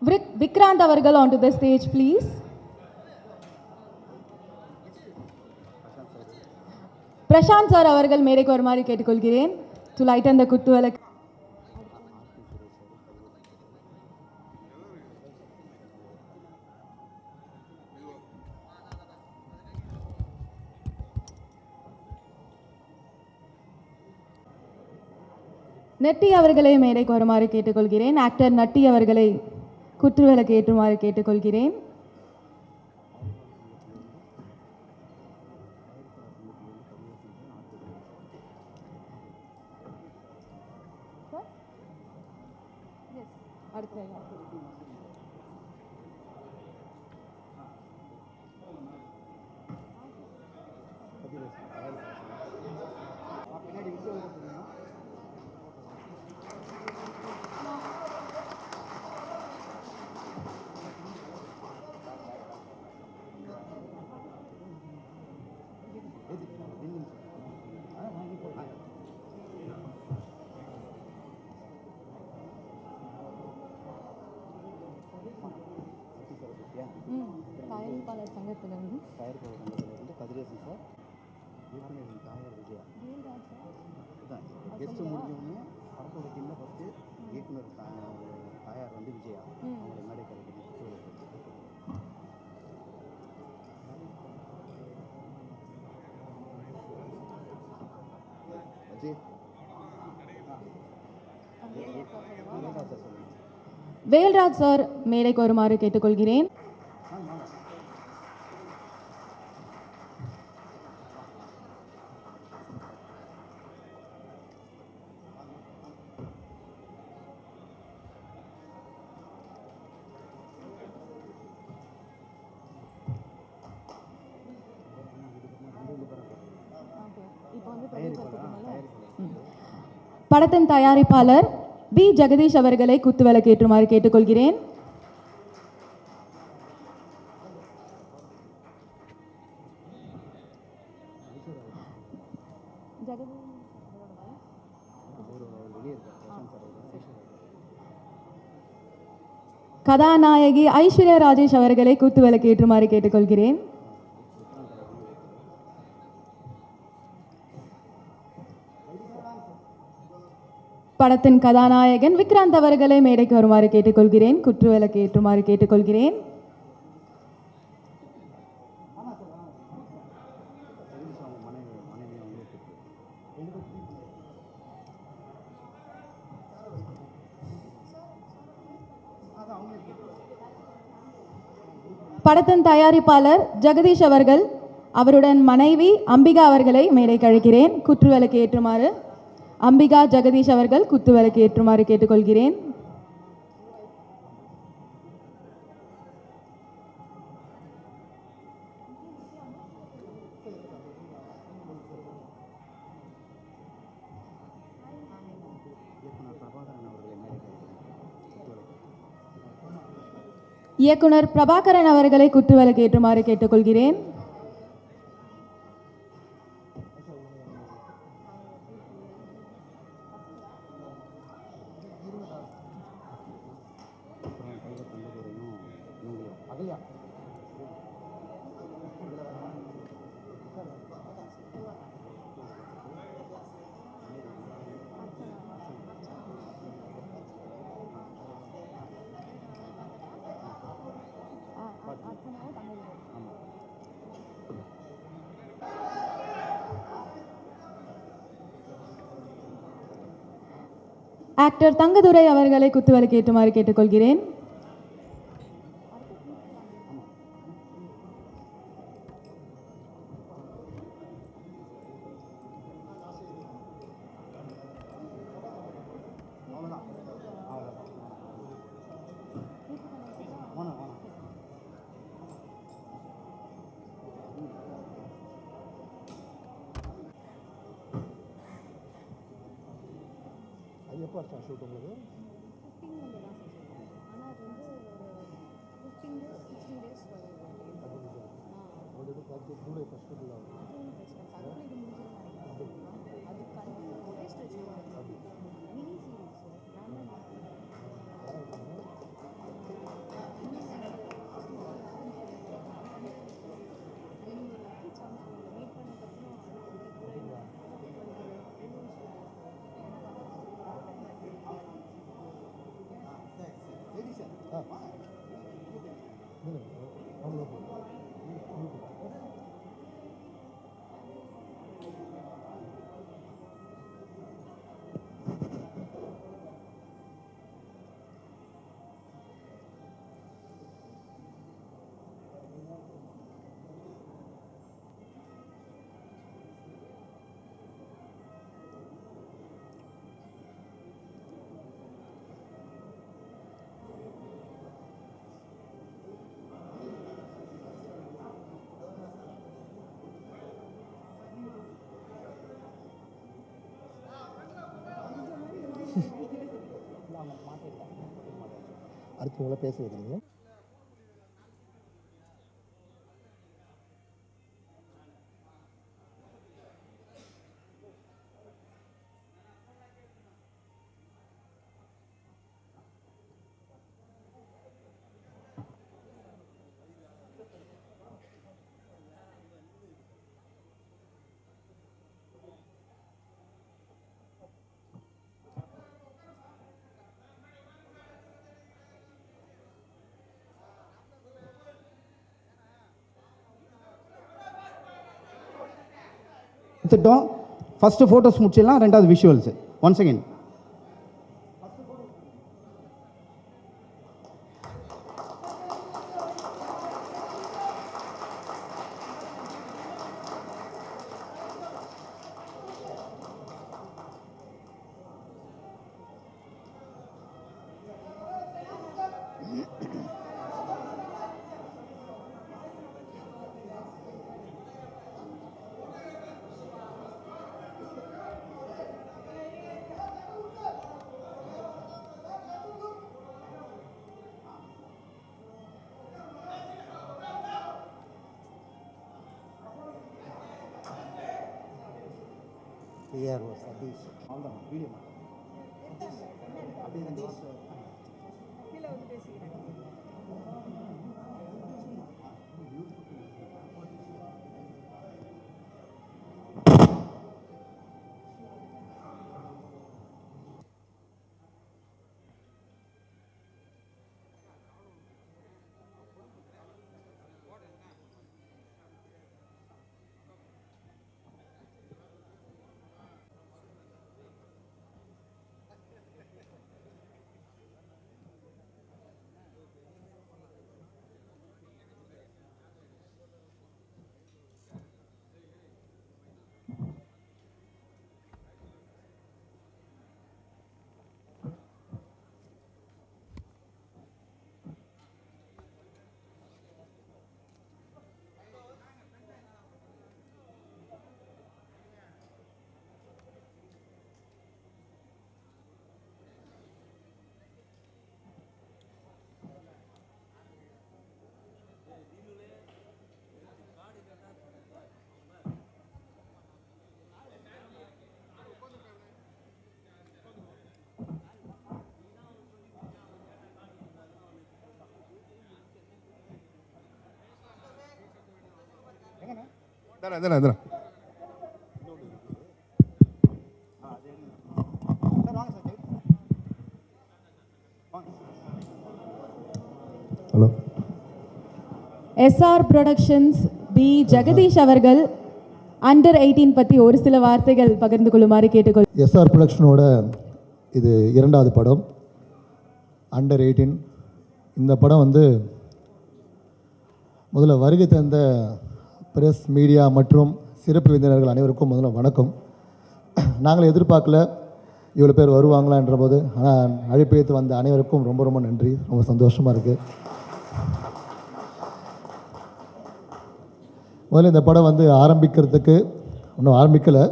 Vikrant avargal onto the stage, please. Prashant sir avargal மேடைக்கு வருமாறு கேட்டுக்கொள்கிறேன் to lighten the kuttu விளக்கு. நட்டி அவர்களை மேடைக்கு வருமாறு கேட்டுக்கொள்கிறேன். ஆக்டர் நட்டி அவர்களை குத்துவிளக்கு ஏற்றுமாறு கேட்டுக்கொள்கிறேன். தயாரிப்பாளர் சங்கத்திலிருந்து கதிரேசன் சார், இயக்குனர் தாயார் விஜயா இதுதான் கெஸ்ட் முடிஞ்சவொடனே படத்தோட டீமில் ஃபஸ்ட்டு இயக்குனர் தாயார் வந்து விஜயா அவங்கள மேடை கலைக்கணும். வேல்ராஜ் சார் மேடைக்கு வருமாறு கேட்டுக்கொள்கிறேன். படத்தின் தயாரிப்பாளர் பி ஜெகதீஷ் அவர்களை குத்துவிளக்கு ஏற்றுமாறு கேட்டுக்கொள்கிறேன். கதாநாயகி ஐஸ்வர்யா ராஜேஷ் அவர்களை குத்துவிளக்கு ஏற்றுமாறு கேட்டுக்கொள்கிறேன். படத்தின் கதாநாயகன் விக்ராந்த் அவர்களை மேடைக்கு வருமாறு கேட்டுக்கொள்கிறேன். குத்துவிளக்கு ஏற்றுமாறு கேட்டுக்கொள்கிறேன். படத்தின் தயாரிப்பாளர் ஜெகதீஷ் அவர்கள் அவருடன் மனைவி அம்பிகா அவர்களை மேடைக்கு அழைக்கிறேன். குத்துவிளக்கு ஏற்றுமாறு அம்பிகா ஜெகதீஷ் அவர்கள் குத்துவிளக்கு ஏற்றுமாறு கேட்டுக்கொள்கிறேன். இயக்குனர் பிரபாகரன் அவர்களை குத்துவிளக்கு ஏற்றுமாறு கேட்டுக்கொள்கிறேன். ஆக்டர் தங்கதுரை அவர்களை குத்துவிளக்கு ஏற்றுமாறு கேட்டுக்கொள்கிறேன். எப்போ ஸ்டார்ட் ஷூட் உங்களுக்கு? 15 தான் ஆனால் அது வந்து ஒரு 15 days 16 days வரும். ஆல்ரெடி பார்த்து ஜூலை ஃபஸ்ட் வீக்கில் ஆகும். அதுக்குள்ளே இது முடிஞ்சிடும். அதுக்கான டெஸ்ட் வச்சுருவாங்க. மினி சீரீஸ் அடுத்து உங்களை பேச வைக்கிறீங்க. எடுத்துட்டோம். ஃபஸ்ட்டு ஃபோட்டோஸ் முடிச்சிடலாம், ரெண்டாவது visuals. Once again PRO Sathish. அவ்வளோதான் வீடியோ அப்படியே ரெண்டு வாரம் கீழே வந்து பேசிக்கிறேன். Hello. SR productions P Jagadish அவர்கள் அண்டர் 18 பற்றி ஒரு சில வார்த்தைகள் பகிர்ந்து கொள்ளுமாறு கேட்டுக்கொள். SR ப்ரொடக்ஷனோட இது 2வது படம், அண்டர் 18. இந்த படம் வந்து முதல்ல வருகை தந்த பிரஸ், மீடியா மற்றும் சிறப்பு விருந்தினர்கள் அனைவருக்கும் முதல்ல வணக்கம். நாங்கள் எதிர்பார்க்கல இவ்வளோ பேர் வருவாங்களான்ற போது, ஆனால் அழைப்பு ஏற்று வந்த அனைவருக்கும் ரொம்ப ரொம்ப நன்றி. ரொம்ப சந்தோஷமாக இருக்குது. முதல்ல இந்த படம் வந்து ஆரம்பிக்கிறதுக்கு இன்னும் ஆரம்பிக்கலை.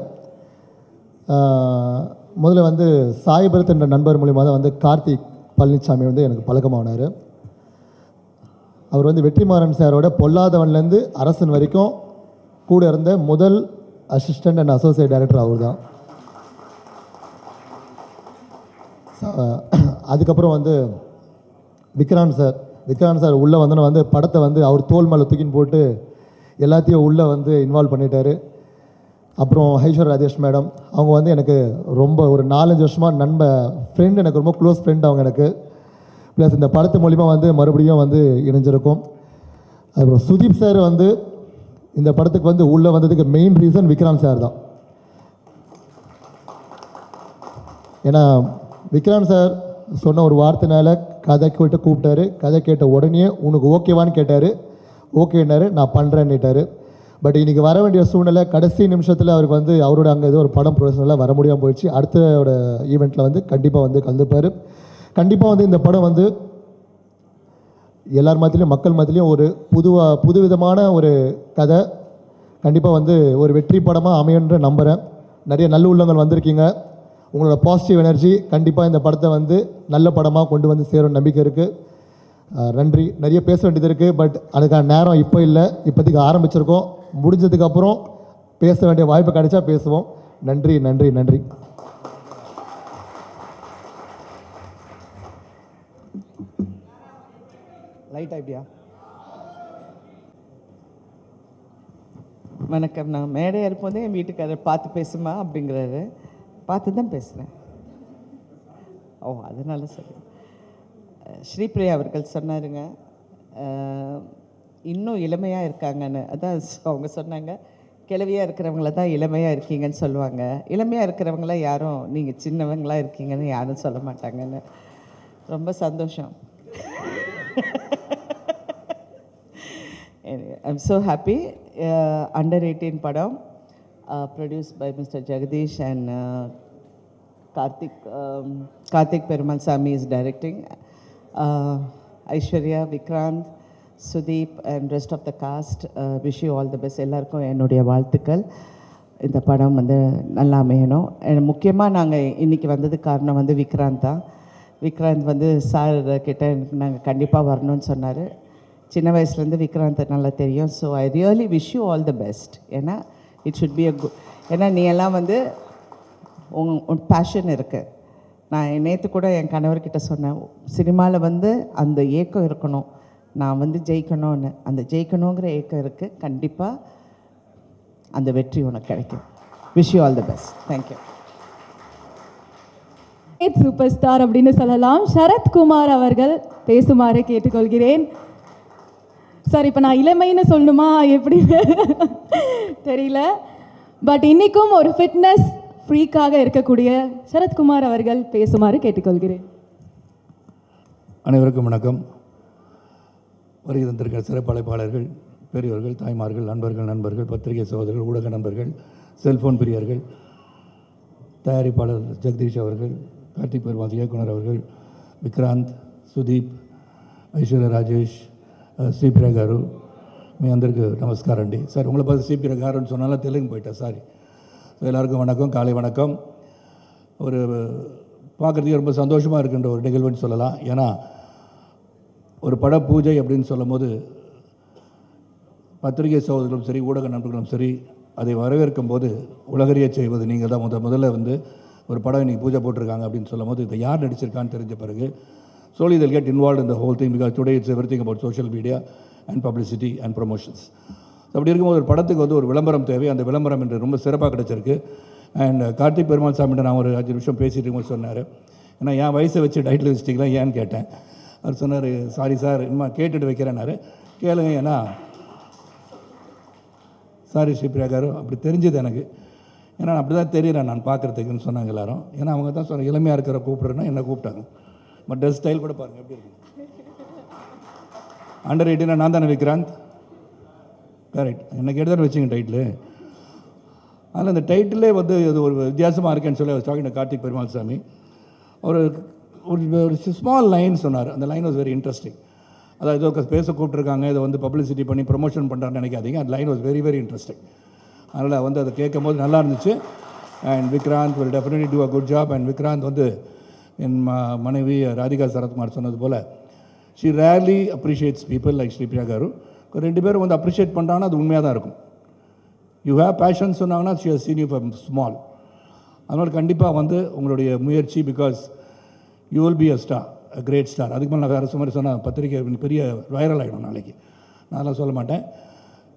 முதல்ல வந்து சாய்பரத் என்ற நண்பர் மூலிமா தான் வந்து கார்த்திக் பழனிசாமி வந்து எனக்கு பழக்கமானார். அவர் வந்து வெற்றிமாறன் சாரோட பொல்லாதவன்லேருந்து அரசன் வரைக்கும் கூட இருந்த முதல் அசிஸ்டண்ட் அண்ட் அசோசியேட் டைரக்டர் அவர் தான். அதுக்கப்புறம் வந்து விக்ராந்த் சார் உள்ளே வந்தோன்னே வந்து படத்தை வந்து அவர் தோல் மேலே தூக்கின்னு போட்டு எல்லாத்தையும் உள்ளே வந்து இன்வால்வ் பண்ணிட்டார். அப்புறம் ஐஸ்வர் ராஜேஷ் மேடம், அவங்க வந்து எனக்கு ரொம்ப ஒரு 4-5 வருஷமாக ஃப்ரெண்டு, எனக்கு ரொம்ப க்ளோஸ் ஃப்ரெண்ட் அவங்க எனக்கு. ப்ளஸ் இந்த படத்து மூலிமா வந்து மறுபடியும் வந்து இணைஞ்சிருக்கும். அப்புறம் சுதீப் சார் வந்து இந்த படத்துக்கு வந்து உள்ளே வந்ததுக்கு மெயின் ரீசன் விக்ராந்த் சார் தான். ஏன்னா விக்ராந்த் சார் சொன்ன ஒரு வார்த்தைனால கதை கேட்டு கூப்பிட்டாரு. கதை கேட்ட உடனே உனக்கு ஓகேவான்னு கேட்டார். ஓகேன்னாரு, நான் பண்ணுறேன்னுட்டார். பட் இன்றைக்கி வர வேண்டிய சூழ்நிலை கடைசி நிமிஷத்தில் அவருக்கு வந்து அவரோட அங்கே ஏதோ ஒரு படம் ப்ரொஃபஷனலாக வர முடியாமல் போயிடுச்சு. அடுத்தோட ஈவெண்ட்டில் வந்து கண்டிப்பாக வந்து கலந்துப்பார். கண்டிப்பாக வந்து இந்த படம் வந்து எல்லார் மத்தியிலையும் மக்கள் மத்தியிலையும் ஒரு புதுவிதமான ஒரு கதை கண்டிப்பாக வந்து ஒரு வெற்றி படமாக அமையுன்ற நம்புகிறேன். நிறைய நல்ல உள்ளங்கள் வந்திருக்கீங்க. உங்களோட பாசிட்டிவ் எனர்ஜி கண்டிப்பாக இந்த படத்தை வந்து நல்ல படமாக கொண்டு வந்து சேரும் நம்பிக்கை இருக்குது. நன்றி. நிறைய பேச வேண்டியது இருக்குது, பட் அதுக்கான நேரம் இப்போ இல்லை. இப்போதைக்கு ஆரம்பிச்சிருக்கோம். முடிஞ்சதுக்கப்புறம் பேச வேண்டிய வாய்ப்பு கிடைச்சா பேசுவோம். நன்றி நன்றி நன்றி. லைட் ஆகிட்டியா? வணக்கம். நான் மேடையாக இருப்போதே என் வீட்டுக்காரர் பார்த்து பேசுமா அப்படிங்கிறாரு. பார்த்து தான் பேசுகிறேன். ஓ, அதனால சரி. ஸ்ரீபிரியா அவர்கள் சொன்னாருங்க, இன்னும் இளமையாக இருக்காங்கன்னு. அதான் அவங்க சொன்னாங்க, கிழவியாக இருக்கிறவங்கள தான் இளமையாக இருக்கீங்கன்னு சொல்லுவாங்க. இளமையாக இருக்கிறவங்கள யாரும் நீங்கள் சின்னவங்களாக இருக்கீங்கன்னு யாரும் சொல்ல மாட்டாங்கன்னு. ரொம்ப சந்தோஷம். I'm so happy. Under 18 padam, produced by Mr. Jagadish and Karthik Perumal Sami is directing. Aishwarya, Vikrant, Sudeep and rest of the cast, wish you all the best. எல்லாருக்கும் என்னுடைய வாழ்த்துக்கள். இந்த படம் வந்து நல்லா அமையணும். முக்கியமாக நாங்கள் இன்றைக்கி வந்ததுக்கு காரணம் வந்து விக்ராந்த் தான். விக்ராந்த் வந்து சார் கிட்ட நாங்கள் கண்டிப்பாக வரணும்னு சொன்னார். சின்ன வயசுலேருந்து விக்ராந்த் நல்லா தெரியும். So I really wish you all the best. ஏன்னா இட் ஷுட் பி ஏன்னா நீ எல்லாம் வந்து உன் பேஷன் இருக்குது. நான் நேற்று கூட என் கணவர்கிட்ட சொன்னேன், சினிமாவில் வந்து அந்த ஏக்கம் இருக்கணும், நான் வந்து ஜெயிக்கணும்னு. அந்த ஜெயிக்கணுங்கிற ஏக்கம் இருக்குது. கண்டிப்பாக அந்த வெற்றி உனக்கு கிடைக்கும். Wish you all the best. Thank you. Super star அப்படின்னு சொல்லலாம் சரத்குமார் அவர்கள் பேசுமாறு கேட்டுக்கொள்கிறேன். சார், இப்போ நான் இளமைன்னு சொல்லணுமா எப்படின்னு தெரியல, பட் இன்றைக்கும் ஒரு ஃபிட்னஸ் ஃப்ரீக்காக இருக்கக்கூடிய சரத்குமார் அவர்கள் பேசுமாறு கேட்டுக்கொள்கிறேன். அனைவருக்கும் வணக்கம். வருகை தந்திருக்கிற சிறப்பு அழைப்பாளர்கள், பெரியவர்கள், தாய்மார்கள், நண்பர்கள், பத்திரிகை சகோதரர்கள், ஊடக நண்பர்கள், செல்ஃபோன் பிரியர்கள், தயாரிப்பாளர் ஜெகதீஷ் அவர்கள், கார்த்திக் பெருமாள் இயக்குனர் அவர்கள், విక్రాంత్, సుదీప్, ఐశ్వర్య రాజేష్, శ్రీప్రియ గారు, మీ అందరికీ నమస్కారం అండి. సార్ உங்களை பார்த்து శ్రీప్రియ గారుன்னு சொன்னால தெலுங்கு போயிட்டேன், சாரி. ஸோ எல்லாருக்கும் வணக்கம், காலை வணக்கம். ஒரு பார்க்குறதுக்கு ரொம்ப சந்தோஷமாக இருக்கின்ற ஒரு நிகழ்வுன்னு சொல்லலாம். ஏன்னா ஒரு பட பூஜை அப்படின்னு சொல்லும் போது பத்திரிகை சகோதரர்களும் சரி, ஊடக நண்பர்களும் சரி, அதை வரவேற்கும் போது உலகறிய செய்வது நீங்கள் தான். முதல்ல வந்து ஒரு படம் இன்றைக்கி பூஜை போட்டிருக்காங்க அப்படின்னு சொல்லும் போது இதை யார் நடிச்சிருக்கான்னு தெரிஞ்ச பிறகு slowly they'll get involved in the whole thing, because today it's everything about social media and publicity and promotions. So அப்படி இருக்கும்போது ஒரு படத்துக்கு வந்து ஒரு விளம்பரம் தேவை. அந்த விளம்பரம் என்று ரொம்ப சிறப்பாக கிடச்சிருக்கு. அண்ட் கார்த்திக் பெருமாள் சாமிகிட்ட நான் ஒரு 5 நிமிஷம் பேசிட்டு இருக்கும்போது சொன்னார், ஏன்னா என் வயசை வச்சு டைட்டில் வச்சிட்டிங்களா ஏன்னு கேட்டேன். அவர் சொன்னார், சாரி சார், இன்னும் கேட்டுட்டு வைக்கிறேன்னாரு. கேளுங்க, ஏன்னா சாரி ஸ்ரீபிரியா காரு, அப்படி தெரிஞ்சது எனக்கு. ஏன்னா நான் அப்படி தான் தெரியுறேன் நான் பார்க்குறதுக்குன்னு சொன்னாங்க எல்லாரும். ஏன்னா அவங்க தான் சொன்னாங்க, இளமையாக இருக்கிற கூப்பிட்றேன்னா என்ன கூப்பிட்டாங்க. பட் ட்ரெஸ் ஸ்டைல் கூட பாருங்கள் எப்படி இருக்கு. அண்டர் 18 நான் தானே விக்ராந்த், கரெக்ட். என்ன கேட்டு வச்சுங்க டைட்டிலு. அதில் அந்த டைட்டிலே வந்து இது ஒரு வித்தியாசமாக இருக்கேன்னு சொல்லி டாக்கிங் கார்த்திக் பெருமாள் சாமி ஒரு ஒரு ஸ்மால் லைன் சொன்னார். அந்த லைன் வாஸ் வெரி இன்ட்ரெஸ்டிங். அதாவது ஏதோ பேச கூப்பிட்ருக்காங்க, இதை வந்து பப்ளிசிட்டி பண்ணி ப்ரொமோஷன் பண்ணுறான்னு நினைக்காதீங்க. அந்த லைன் வாஸ் வெரி இன்ட்ரெஸ்டிங். அதனால் வந்து அதை கேட்கும் போது நல்லா இருந்துச்சு. And Vikrant will definitely do a good job. And Vikrant வந்து என் மனைவி ராதிகா சரத்குமார் சொன்னது போல், she rarely appreciates people like Sripriya garu. 2 பேரும் வந்து அப்ரிஷியேட் பண்ணுறாங்கன்னா அது உண்மையாக தான் இருக்கும். யூ ஹேவ் பேஷன் சொன்னாங்கன்னா she has seen you from small. அதனால் கண்டிப்பாக வந்து உங்களுடைய முயற்சி, because you will be a star, a great star. அதுக்கு மேலே நான் வேறு மாதிரி சொன்னால் பத்திரிக்கை பெரிய வைரல் ஆகிடும் நாளைக்கு. நான் அதெல்லாம் சொல்ல மாட்டேன்.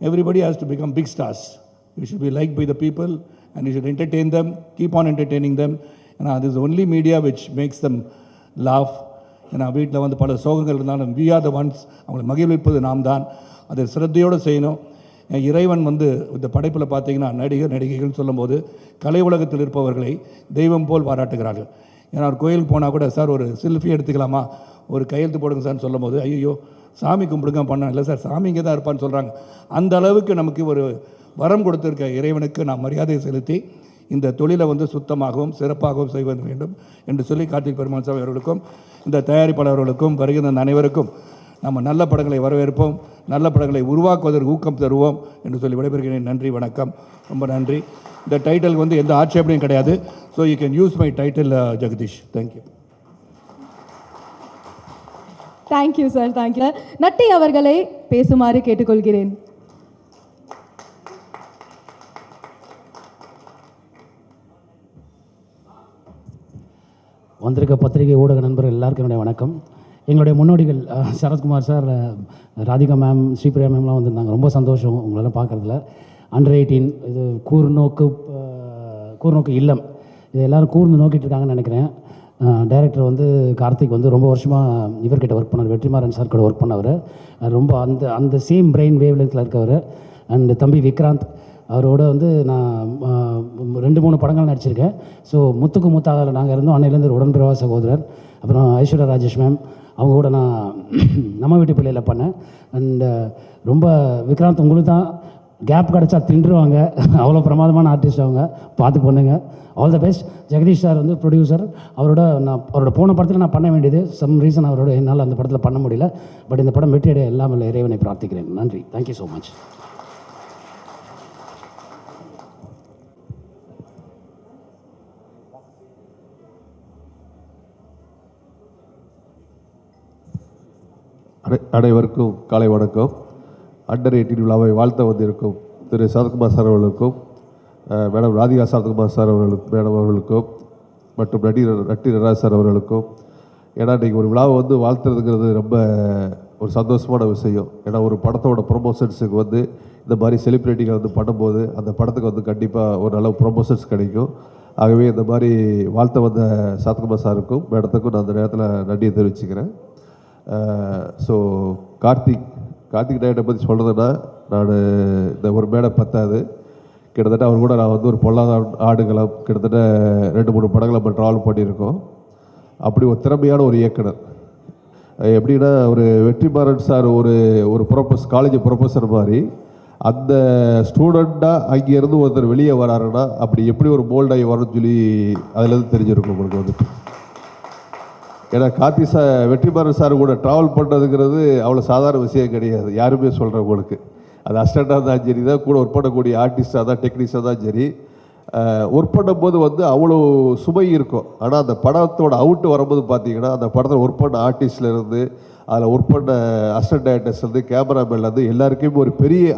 Everybody has to become big stars. You should be like by the people and you should entertain them, keep on entertaining them. ஏன்னா this is the only media which makes them laugh. ஏன்னா வீட்டில் வந்து பல சோகங்கள் இருந்தாலும் we are the ones, அவங்களை மகிழ்விப்பது நாம் தான். அதை சிரத்தையோடு செய்யணும். இறைவன் வந்து இந்த படைப்பில் பார்த்தீங்கன்னா நடிகைகள்னு சொல்லும்போது கலை உலகத்தில் இருப்பவர்களை தெய்வம் போல் பாராட்டுகிறார்கள். ஏன்னா ஒரு கோயிலுக்கு போனால் கூட சார் ஒரு செல்ஃபி எடுத்துக்கலாமா, ஒரு கையெழுத்து போடுங்க சார்னு சொல்லும் போது ஐயோ சாமி கும்பிடுங்க பண்ண இல்லை சார் சாமி இங்கே தான் இருப்பான்னு சொல்கிறாங்க. அந்த அளவுக்கு நமக்கு ஒரு வரம் கொடுத்திருக்க இறைவனுக்கு நாம் மரியாதை செலுத்தி இந்த தொழிலை வந்து சுத்தமாகவும் சிறப்பாகவும் செய்வது வேண்டும் என்று சொல்லி கார்த்திக் பெருமாள் சாமி அவர்களுக்கும் இந்த தயாரிப்பாளர்களுக்கும் வருகின்ற அனைவருக்கும் நம்ம நல்ல படங்களை வரவேற்போம், நல்ல படங்களை உருவாக்குவதற்கு ஊக்கம் தருவோம் என்று சொல்லி விடைபெறுகிறேன். நன்றி, வணக்கம், ரொம்ப நன்றி. இந்த டைட்டில் வந்து எந்த ஆட்சேபனையும் கிடையாது. So you can use my title Jagadish. Thank you. Thank you sir, thank you. Natty அவர்களை பேசுமாறு கேட்டுக்கொள்கிறேன். வந்திருக்க பத்திரிகை ஊடக நண்பர்கள் எல்லாருக்கும் என்னுடைய வணக்கம். எங்களுடைய முன்னோடிகள் சரத்குமார் சார், ராதிகா மேம், ஸ்ரீபிரியா மேம்லாம் வந்திருந்தாங்க. ரொம்ப சந்தோஷம் உங்களெல்லாம் பார்க்குறதுல. அண்டர் 18 இது கூர்நோக்கு இல்லம், இது எல்லோரும் கூர்ந்து நோக்கிட்டு இருக்காங்கன்னு நினைக்கிறேன். டைரக்டர் வந்து கார்த்திக் வந்து ரொம்ப வருஷமாக இவர்கிட்ட ஒர்க் பண்ணார், வெற்றிமாறன் சார் கூட ஒர்க் பண்ணவர். ரொம்ப அந்த சேம் பிரெயின் வேவ் லென்த்தில் இருக்கவர். அண்ட் தம்பி விக்ராந்த் அவரோட வந்து நான் 2-3 படங்கள் நடிச்சிருக்கேன். ஸோ முத்துக்கு முத்தாக நாங்கள் இருந்தோம், அன்னையிலேருந்து ஒரு உடன்பிறவா சகோதரர். அப்புறம் ஐஸ்வர்யா ராஜேஷ் மேம், அவங்க கூட நான் நம்ம வீட்டு பிள்ளையில் பண்ணேன். அண்டு ரொம்ப விக்ராந்த் உங்களுக்கு தான் கேப் கிடச்சா தின்றுவாங்க, அவ்வளோ பிரமாதமான ஆர்டிஸ்ட் அவங்க, பார்த்து பண்ணுங்க. All the best. Jagadish sir வந்து ப்ரொடியூசர், அவரோட போன படத்தில் நான் பண்ண வேண்டியது சம் ரீசன் அவரோட என்னால் அந்த படத்தில் பண்ண முடியல. பட் இந்த படம் வெற்றியடைய எல்லாம் இல்லை இறைவனை பிரார்த்திக்கிறேன். நன்றி, தேங்க்யூ ஸோ மச். அனைவருக்கும் காலை வணக்கம். அண்டர் 18 விழாவை வாழ்த்த வந்திருக்கும் திரு சரத்குமார் சார் அவர்களுக்கும், madam Radhika Sarathkumar sir madam அவர்களுக்கும் மற்றும் நட்டி நடராஜ் சார் அவர்களுக்கும். ஏன்னா இன்றைக்கி ஒரு விழாவை வந்து வாழ்த்துறதுங்கிறது ரொம்ப ஒரு சந்தோஷமான விஷயம். ஏன்னா ஒரு படத்தோட ப்ரொமோஷன்ஸுக்கு வந்து இந்த மாதிரி செலிப்ரிட்டிகள் வந்து பண்ணும்போது அந்த படத்துக்கு வந்து கண்டிப்பாக ஒரு நல்ல ப்ரொமோஷன்ஸ் கிடைக்கும். ஆகவே இந்த மாதிரி வாழ்த்த வந்த சரத்குமார் சாருக்கும் மேடத்துக்கும் நான் அந்த நேரத்தில் நன்றியை தெரிவிச்சுக்கிறேன். ஸோ கார்த்திக் டைரக்டரை பற்றி சொல்கிறதுன்னா நான் இந்த ஒரு மேடை பத்தாது. கிட்டத்தட்ட அவர் கூட நான் வந்து ஒரு பொல்லாத ஆடுகளம் கிட்டத்தட்ட 2-3 படங்களை நம்ம ட்ராவல் பண்ணியிருக்கோம். அப்படி ஒரு திறமையான ஒரு இயக்குனர். எப்படின்னா ஒரு வெற்றிமாறன் சார் ஒரு காலேஜ் ப்ரொஃபஸர் மாதிரி அந்த ஸ்டூடெண்ட்டாக அங்கேருந்து ஒருத்தர் வெளியே வராருன்னா அப்படி எப்படி ஒரு போல்டாகி வரும்னு சொல்லி அதுலேருந்து தெரிஞ்சிருக்கும் உங்களுக்கு வந்துட்டு. ஏன்னா வெற்றிமாறன் சார் கூட ட்ராவல் பண்ணுறதுங்கிறது அவ்வளோ சாதாரண விஷயம் கிடையாது. யாருமே சொல்கிறவங்களுக்கு அது அசிஸ்டண்ட்டாக தான் சரி தான், கூட ஒர்க் பண்ணக்கூடிய ஆர்டிஸ்டாக தான் டெக்னீஷியனாக தான் சரி, ஒர்க் பண்ணும்போது வந்து அவ்வளோ சுமை இருக்கும். ஆனால் அந்த படத்தோட அவுட்டு வரும்போது பார்த்தீங்கன்னா அந்த படத்தில் ஒர்க் பண்ண ஆர்டிஸ்ட்லேருந்து அதில் ஒர்க் பண்ண அசிஸ்டன்ட் டைரக்டர்ஸ்லேருந்து கேமராமேன்லேருந்து எல்லாருக்குமே ஒரு பெரிய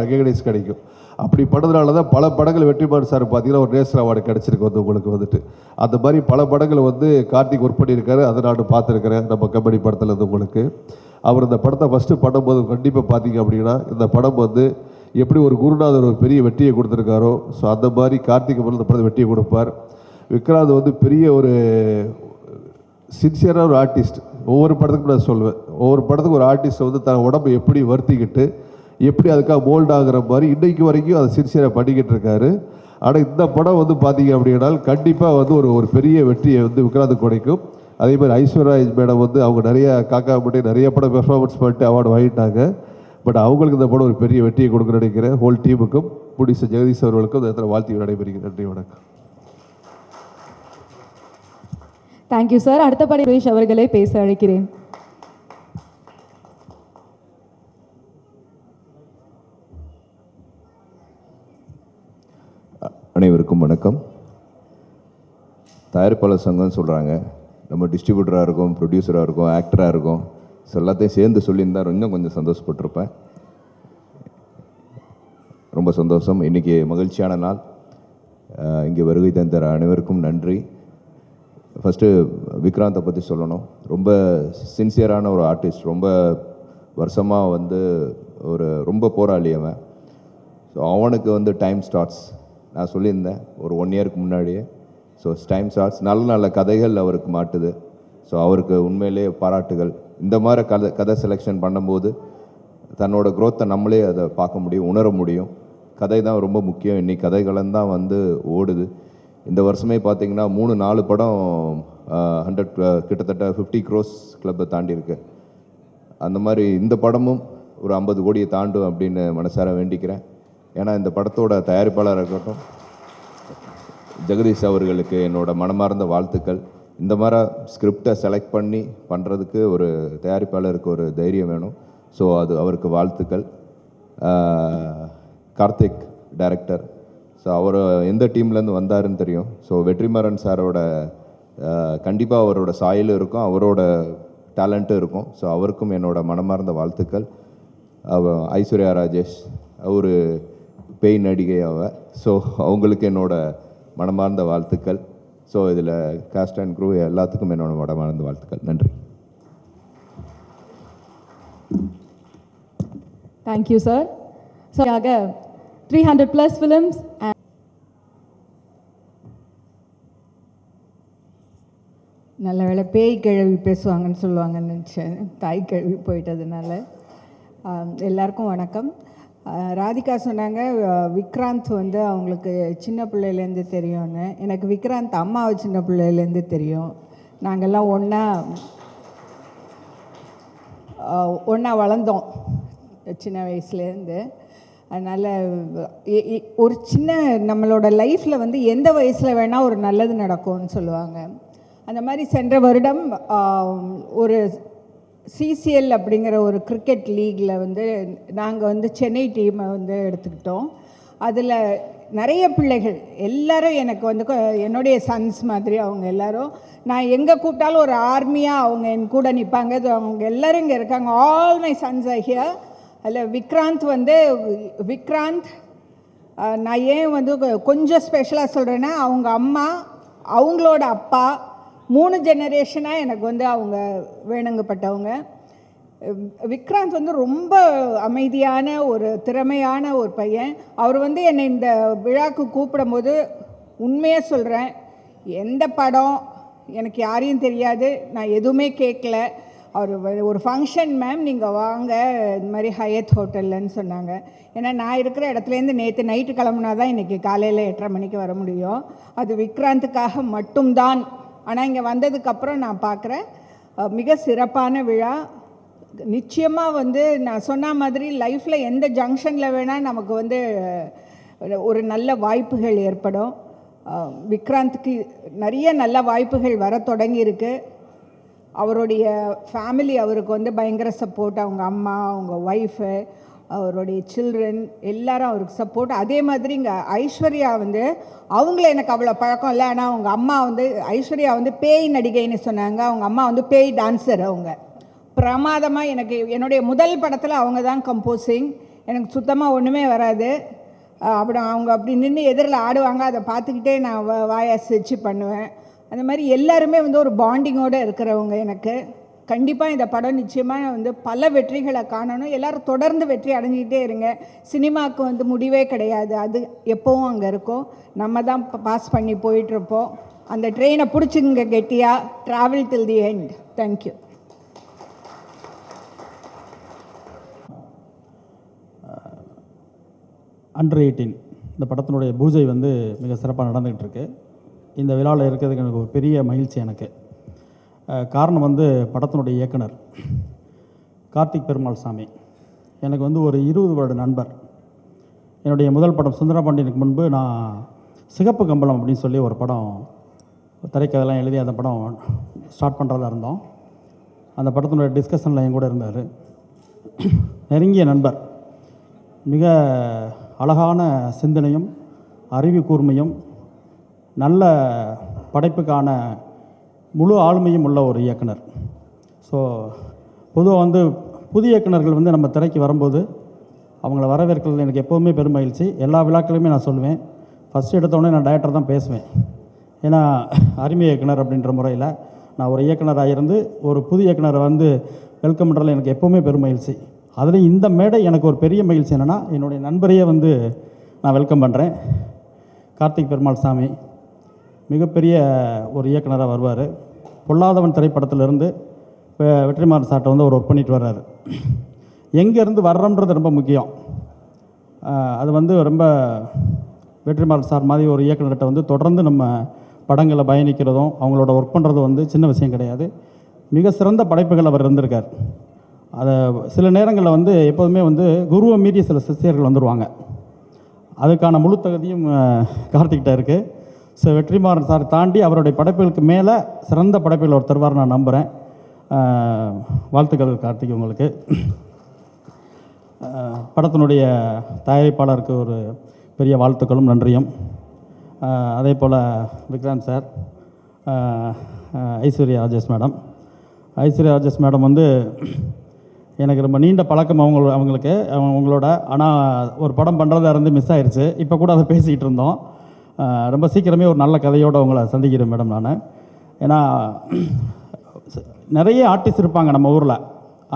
ரெகக்னைஸ் கிடைக்கும். அப்படி பண்ணதுனால தான் பல படங்கள் வெற்றிமாறன் சார் பார்த்தீங்கன்னா ஒரு நேஷனல் அவார்டு கிடச்சிருக்கு வந்து உங்களுக்கு வந்துட்டு. அந்த மாதிரி பல படங்கள் வந்து கார்த்திக் ஒர்க் பண்ணியிருக்காரு, அதை நான் பார்த்துருக்கிறேன் நம்ம கம்பெனி படத்தில் இருந்து உங்களுக்கு. அவர் இந்த படத்தை ஃபஸ்ட்டு பண்ணும்போது கண்டிப்பாக பார்த்தீங்க அப்படின்னா இந்த படம் வந்து எப்படி ஒரு குருநாதர் ஒரு பெரிய வெற்றியை கொடுத்துருக்காரோ, ஸோ அந்த மாதிரி கார்த்திக் இந்த படத்தை வெற்றியை கொடுப்பார். விக்ராந்த் வந்து பெரிய ஒரு சின்சியரான ஒரு ஆர்டிஸ்ட். ஒவ்வொரு படத்துக்கும் நான் சொல்லுவேன், ஒவ்வொரு படத்துக்கும் ஒரு ஆர்டிஸ்ட்டை வந்து தன் உடம்பை எப்படி வருத்திக்கிட்டு எப்படி அதுக்காக மோல்ட் ஆகுற மாதிரி இன்றைக்கு வரைக்கும் அதை சின்சியராக பண்ணிக்கிட்டு இருக்காரு. ஆனால் இந்த படம் வந்து பார்த்தீங்க அப்படின்னா கண்டிப்பாக வந்து ஒரு பெரிய வெற்றியை வந்து விக்ராந்த் கிடைக்கும். அதே மாதிரி ஐஸ்வர்யா மேடம் வந்து அவங்க நிறைய காக்கா மட்டும் நிறைய படம் பெர்ஃபார்மன்ஸ் பண்ணிட்டு அவார்டு வாங்கிட்டாங்க. பட் அவங்களுக்கு இந்த படம் ஒரு பெரிய வெற்றியை கொடுக்க நினைக்கிறேன். ஹோல் டீமுக்கும் ப்ரொடியூசர் ஜெகதீஷ் அவர்களுக்கும் இந்த இடத்துல வாழ்த்து நடைபெறுகிறேன். நன்றி, வணக்கம். Thank you sir. அடுத்தபடி சுரேஷ் அவர்களை பேச அழைக்கிறேன். அனைவருக்கும் வணக்கம். தயாரிப்பாளர் சங்கம்னு சொல்கிறாங்க, நம்ம டிஸ்ட்ரிபியூட்டராக இருக்கோம், ப்ரொடியூசராக இருக்கோம், ஆக்டராக இருக்கோம். ஸோ எல்லாத்தையும் சேர்ந்து சொல்லியிருந்தால் இன்னும் கொஞ்சம் சந்தோஷப்பட்டிருப்பேன். ரொம்ப சந்தோஷம். இன்றைக்கி மகிழ்ச்சியான நாள். இங்கே வருகை தந்த அனைவருக்கும் நன்றி. ஃபஸ்ட்டு விக்ராந்தை பற்றி சொல்லணும். ரொம்ப சின்சியரான ஒரு ஆர்டிஸ்ட், ரொம்ப வருஷமாக வந்து ரொம்ப போராளி அவன். ஸோ அவனுக்கு வந்து டைம் ஸ்டார்ட்ஸ் நான் சொல்லியிருந்தேன் ஒரு 1 இயருக்கு முன்னாடியே. ஸோ டைம் ஸ்டார்ட்ஸ் நல்ல நல்ல கதைகள் அவருக்கு மாட்டுது. ஸோ அவருக்கு உண்மையிலே பாராட்டுகள். இந்த மாதிரி கதை செலெக்ஷன் பண்ணும்போது தன்னோட க்ரோத்தை நம்மளே அதை பார்க்க முடியும், உணர முடியும். கதை தான் ரொம்ப முக்கியம். இன்றைக்கி கதைகளந்தான் வந்து ஓடுது. இந்த வருஷமே பார்த்திங்கன்னா 3-4 படம் 100 கிட்டத்தட்ட 50 crores கிளப்பை தாண்டியிருக்கு. அந்த மாதிரி இந்த படமும் ஒரு 50 கோடியை தாண்டும் அப்படின்னு மனசார வேண்டிக்கிறேன். ஏன்னா இந்த படத்தோட தயாரிப்பாளராக இருக்கட்டும் ஜெகதீஷ் அவர்களுக்கு என்னோட மனமார்ந்த வாழ்த்துக்கள். இந்த மாதிரி ஸ்கிரிப்டை செலக்ட் பண்ணி பண்ணுறதுக்கு ஒரு தயாரிப்பாளருக்கு ஒரு தைரியம் வேணும். ஸோ அது அவருக்கு வாழ்த்துக்கள். கார்த்திக் டைரக்டர், ஸோ அவர் எந்த டீம்லேருந்து வந்தாருன்னு தெரியும். ஸோ வெற்றிமாறன் சாரோட கண்டிப்பாக அவரோட சாயலும் இருக்கும், அவரோட டேலண்ட்டும் இருக்கும். ஸோ அவருக்கும் என்னோட மனமார்ந்த வாழ்த்துக்கள். ஐஸ்வர்யா ராஜேஷ் அவர் பேய் நடிகை ஸோ அவங்களுக்கு என்னோட மனமார்ந்த வாழ்த்துக்கள். ஸோ இதில் காஸ்ட் அண்ட் க்ரூ எல்லாத்துக்கும் என்னோட மனமார்ந்த வாழ்த்துக்கள். நன்றி. Thank you sir. ஸோ 300+ ஃபிலிம்ஸ் நல்ல வேளை பேய் கிழவி பேசுவாங்கன்னு சொல்லுவாங்கன்னு நினச்சேன், தாய் கிழவி போயிட்டதுனால. எல்லாருக்கும் வணக்கம். ராதிகா சொன்னாங்க விக்ராந்த் வந்து அவங்களுக்கு சின்ன பிள்ளையிலேருந்து தெரியும்னு. எனக்கு விக்ராந்த் அம்மாவை சின்ன பிள்ளையிலேருந்து தெரியும். நாங்கள்லாம் ஒன்றா வளர்ந்தோம் சின்ன வயசுலேருந்து. அதனால் ஒரு சின்ன நம்மளோட லைஃப்பில் வந்து எந்த வயசில் வேணால் ஒரு நல்லது நடக்கும்னு சொல்லுவாங்க. அந்த மாதிரி சென்ற வருடம் ஒரு CCL அப்படிங்கிற ஒரு கிரிக்கெட் லீகில் வந்து நாங்கள் வந்து சென்னை டீமை வந்து எடுத்துக்கிட்டோம். அதில் நிறைய பிள்ளைகள் எல்லாரும் எனக்கு வந்து என்னுடைய சன்ஸ் மாதிரி. அவங்க எல்லோரும் நான் எங்கே கூப்பிட்டாலும் ஒரு ஆர்மியாக அவங்க என் கூட நிற்பாங்க. அவங்க எல்லோரும் இங்கே இருக்காங்க. All my sons are here. அதில் விக்ராந்த் நான் ஏன் வந்து கொஞ்சம் ஸ்பெஷலாக சொல்கிறேன்னா, அவங்க அம்மா அவங்களோட அப்பா 3 ஜெனரேஷனாக எனக்கு வந்து அவங்க வேணுங்கப்பட்டவங்க. விக்ராந்த் வந்து ரொம்ப அமைதியான ஒரு திறமையான ஒரு பையன். அவர் வந்து என்னை இந்த விழாவுக்கு கூப்பிடும்போது உண்மையாக சொல்கிறேன், எந்த படம் எனக்கு யாரையும் தெரியாது, நான் எதுவுமே கேட்கல. அவர் ஒரு ஃபங்க்ஷன் மேம் நீங்கள் வாங்க இந்த மாதிரி ஹயத் ஹோட்டல்லன்னு சொன்னாங்க. ஏன்னா நான் இருக்கிற இடத்துலேருந்து நேற்று நைட்டு கிளம்புனா தான் இன்றைக்கி காலையில் 8:30 மணிக்கு வர முடியும். அது விக்ராந்துக்காக மட்டும்தான். ஆனால் இங்கே வந்ததுக்கப்புறம் நான் பார்க்குறேன் மிக சிறப்பான விழா. நிச்சயமாக வந்து நான் சொன்ன மாதிரி லைஃப்பில் எந்த ஜங்ஷனில் வேணால் நமக்கு வந்து ஒரு நல்ல வாய்ப்புகள் ஏற்படும். விக்ராந்துக்கு நிறைய நல்ல வாய்ப்புகள் வர தொடங்கியிருக்கு. அவருடைய ஃபேமிலி அவருக்கு வந்து பயங்கர சப்போர்ட். அவங்க அம்மா, அவங்க ஒய்ஃபு, அவருடைய சில்ட்ரன் எல்லாரும் அவருக்கு சப்போர்ட். அதே மாதிரி இங்கே ஐஸ்வர்யா வந்து அவங்கள எனக்கு அவ்வளோ பழக்கம் இல்லை. ஆனால் அவங்க அம்மா வந்து ஐஸ்வர்யா வந்து பேய் நடிகைன்னு சொன்னாங்க. அவங்க அம்மா வந்து பேய் டான்ஸர். அவங்க பிரமாதமாக எனக்கு என்னுடைய முதல் படத்தில் அவங்க தான் கம்போசிங். எனக்கு சுத்தமாக ஒன்றுமே வராது. அவங்க அப்படி நின்று எதிரில் ஆடுவாங்க, அதை பார்த்துக்கிட்டே நான் வாயாசிச்சு பண்ணுவேன். அந்த மாதிரி எல்லாருமே வந்து ஒரு பாண்டிங்கோடு இருக்கிறவங்க. எனக்கு கண்டிப்பாக இந்த படம் நிச்சயமாக வந்து பல வெற்றிகளை காணணும். எல்லோரும் தொடர்ந்து வெற்றி அடைஞ்சிக்கிட்டே இருங்க. சினிமாவுக்கு வந்து முடிவே கிடையாது, அது எப்போவும் அங்கே இருக்கும். நம்ம தான் பாஸ் பண்ணி போயிட்டுருப்போம். அந்த ட்ரெயினை பிடிச்சிங்க கெட்டியாக. Travel till the end. Thank you. Under 18 இந்த படத்தினுடைய பூஜை வந்து மிக சிறப்பாக நடந்துகிட்டு இருக்கு. இந்த விழாவில் இருக்கிறதுக்கு எனக்கு ஒரு பெரிய மகிழ்ச்சி. எனக்கு காரணம் வந்து படத்தினுடைய இயக்குனர் கார்த்திக் பெருமாள் சாமி எனக்கு வந்து ஒரு 20 வருட நண்பர். என்னுடைய முதல் படம் சுந்தரபாண்டியனுக்கு முன்பு நான் சிகப்பு கம்பளம் அப்படின்னு சொல்லி ஒரு படம் திரைக்கதைலாம் எழுதி அந்த படம் ஸ்டார்ட் பண்ணுறதா இருந்தோம். அந்த படத்தினுடைய டிஸ்கஷனில் என் கூட இருந்தார். நெருங்கிய நண்பர். மிக அழகான சிந்தனையும் அறிவு கூர்மையும் நல்ல படைப்புக்கான முழு ஆளுமையும் உள்ள ஒரு இயக்குனர். ஸோ பொதுவாக வந்து புதிய இயக்குனர்கள் வந்து நம்ம திரைக்கு வரும்போது அவங்கள வரவேற்கிறது எனக்கு எப்போவுமே பெரும் மகிழ்ச்சி. எல்லா விழாக்களுமே நான் சொல்லுவேன், ஃபஸ்ட்டு எடுத்தோடனே நான் டைரக்டர் தான் பேசுவேன். ஏன்னா அருமை இயக்குனர் அப்படின்ற முறையில் நான் ஒரு இயக்குனராக இருந்து ஒரு புதிய இயக்குனரை வந்து வெல்கம் பண்ணுறதுல எனக்கு எப்போவுமே பெரும் மகிழ்ச்சி. அதில் இந்த மேடை எனக்கு ஒரு பெரிய மகிழ்ச்சி என்னென்னா, என்னுடைய நண்பரையே வந்து நான் வெல்கம் பண்ணுறேன். கார்த்திக் பெருமாள் சாமி மிகப்பெரிய ஒரு இயக்குனராக வருவார். பொல்லாதவன் திரைப்படத்திலிருந்து வெற்றிமாறன் சார்ட்ட வந்து அவர் ஒர்க் பண்ணிட்டு வர்றாரு. எங்கேருந்து வர்றோன்றது ரொம்ப முக்கியம். அது வந்து ரொம்ப வெற்றிமாறன் சார் மாதிரி ஒரு இயக்குனர்கிட்ட வந்து தொடர்ந்து நம்ம படங்களை பயணிக்கிறதும் அவங்களோட ஒர்க் பண்ணுறதும் வந்து சின்ன விஷயம் கிடையாது. மிக சிறந்த படைப்புகள் அவர் இருந்திருக்கார். அதை சில நேரங்களில் வந்து எப்போதுமே வந்து குருவை மீறிய சில சிஷ்யர்கள் வந்துடுவாங்க. அதுக்கான முழு தகுதியும் கார்த்திக்கிட்ட இருக்குது. ஸோ வெற்றிமாறன் சார் தாண்டி அவருடைய படைப்புகளுக்கு மேலே சிறந்த படைப்புகள் அவர் தருவார் நான் நம்புகிறேன். வாழ்த்துக்கள் கார்த்திக் உங்களுக்கு. படத்தினுடைய தயாரிப்பாளருக்கு ஒரு பெரிய வாழ்த்துக்களும் நன்றியும். அதே போல் Vikrant sir, Aishwarya Rajesh madam. Aishwarya Rajesh madam வந்து எனக்கு ரொம்ப நீண்ட பழக்கம் அவங்களுக்கு அவங்களோட. ஆனால் ஒரு படம் பண்ணுறதா இருந்து மிஸ் ஆயிடுச்சு. இப்போ கூட அதை பேசிக்கிட்டு இருந்தோம். ரொம்ப சீக்கிரமே ஒரு நல்ல கதையோடு அவங்கள சந்திக்கிறேன் மேடம் நான். ஏன்னா நிறைய ஆர்டிஸ்ட் இருப்பாங்க நம்ம ஊரில்.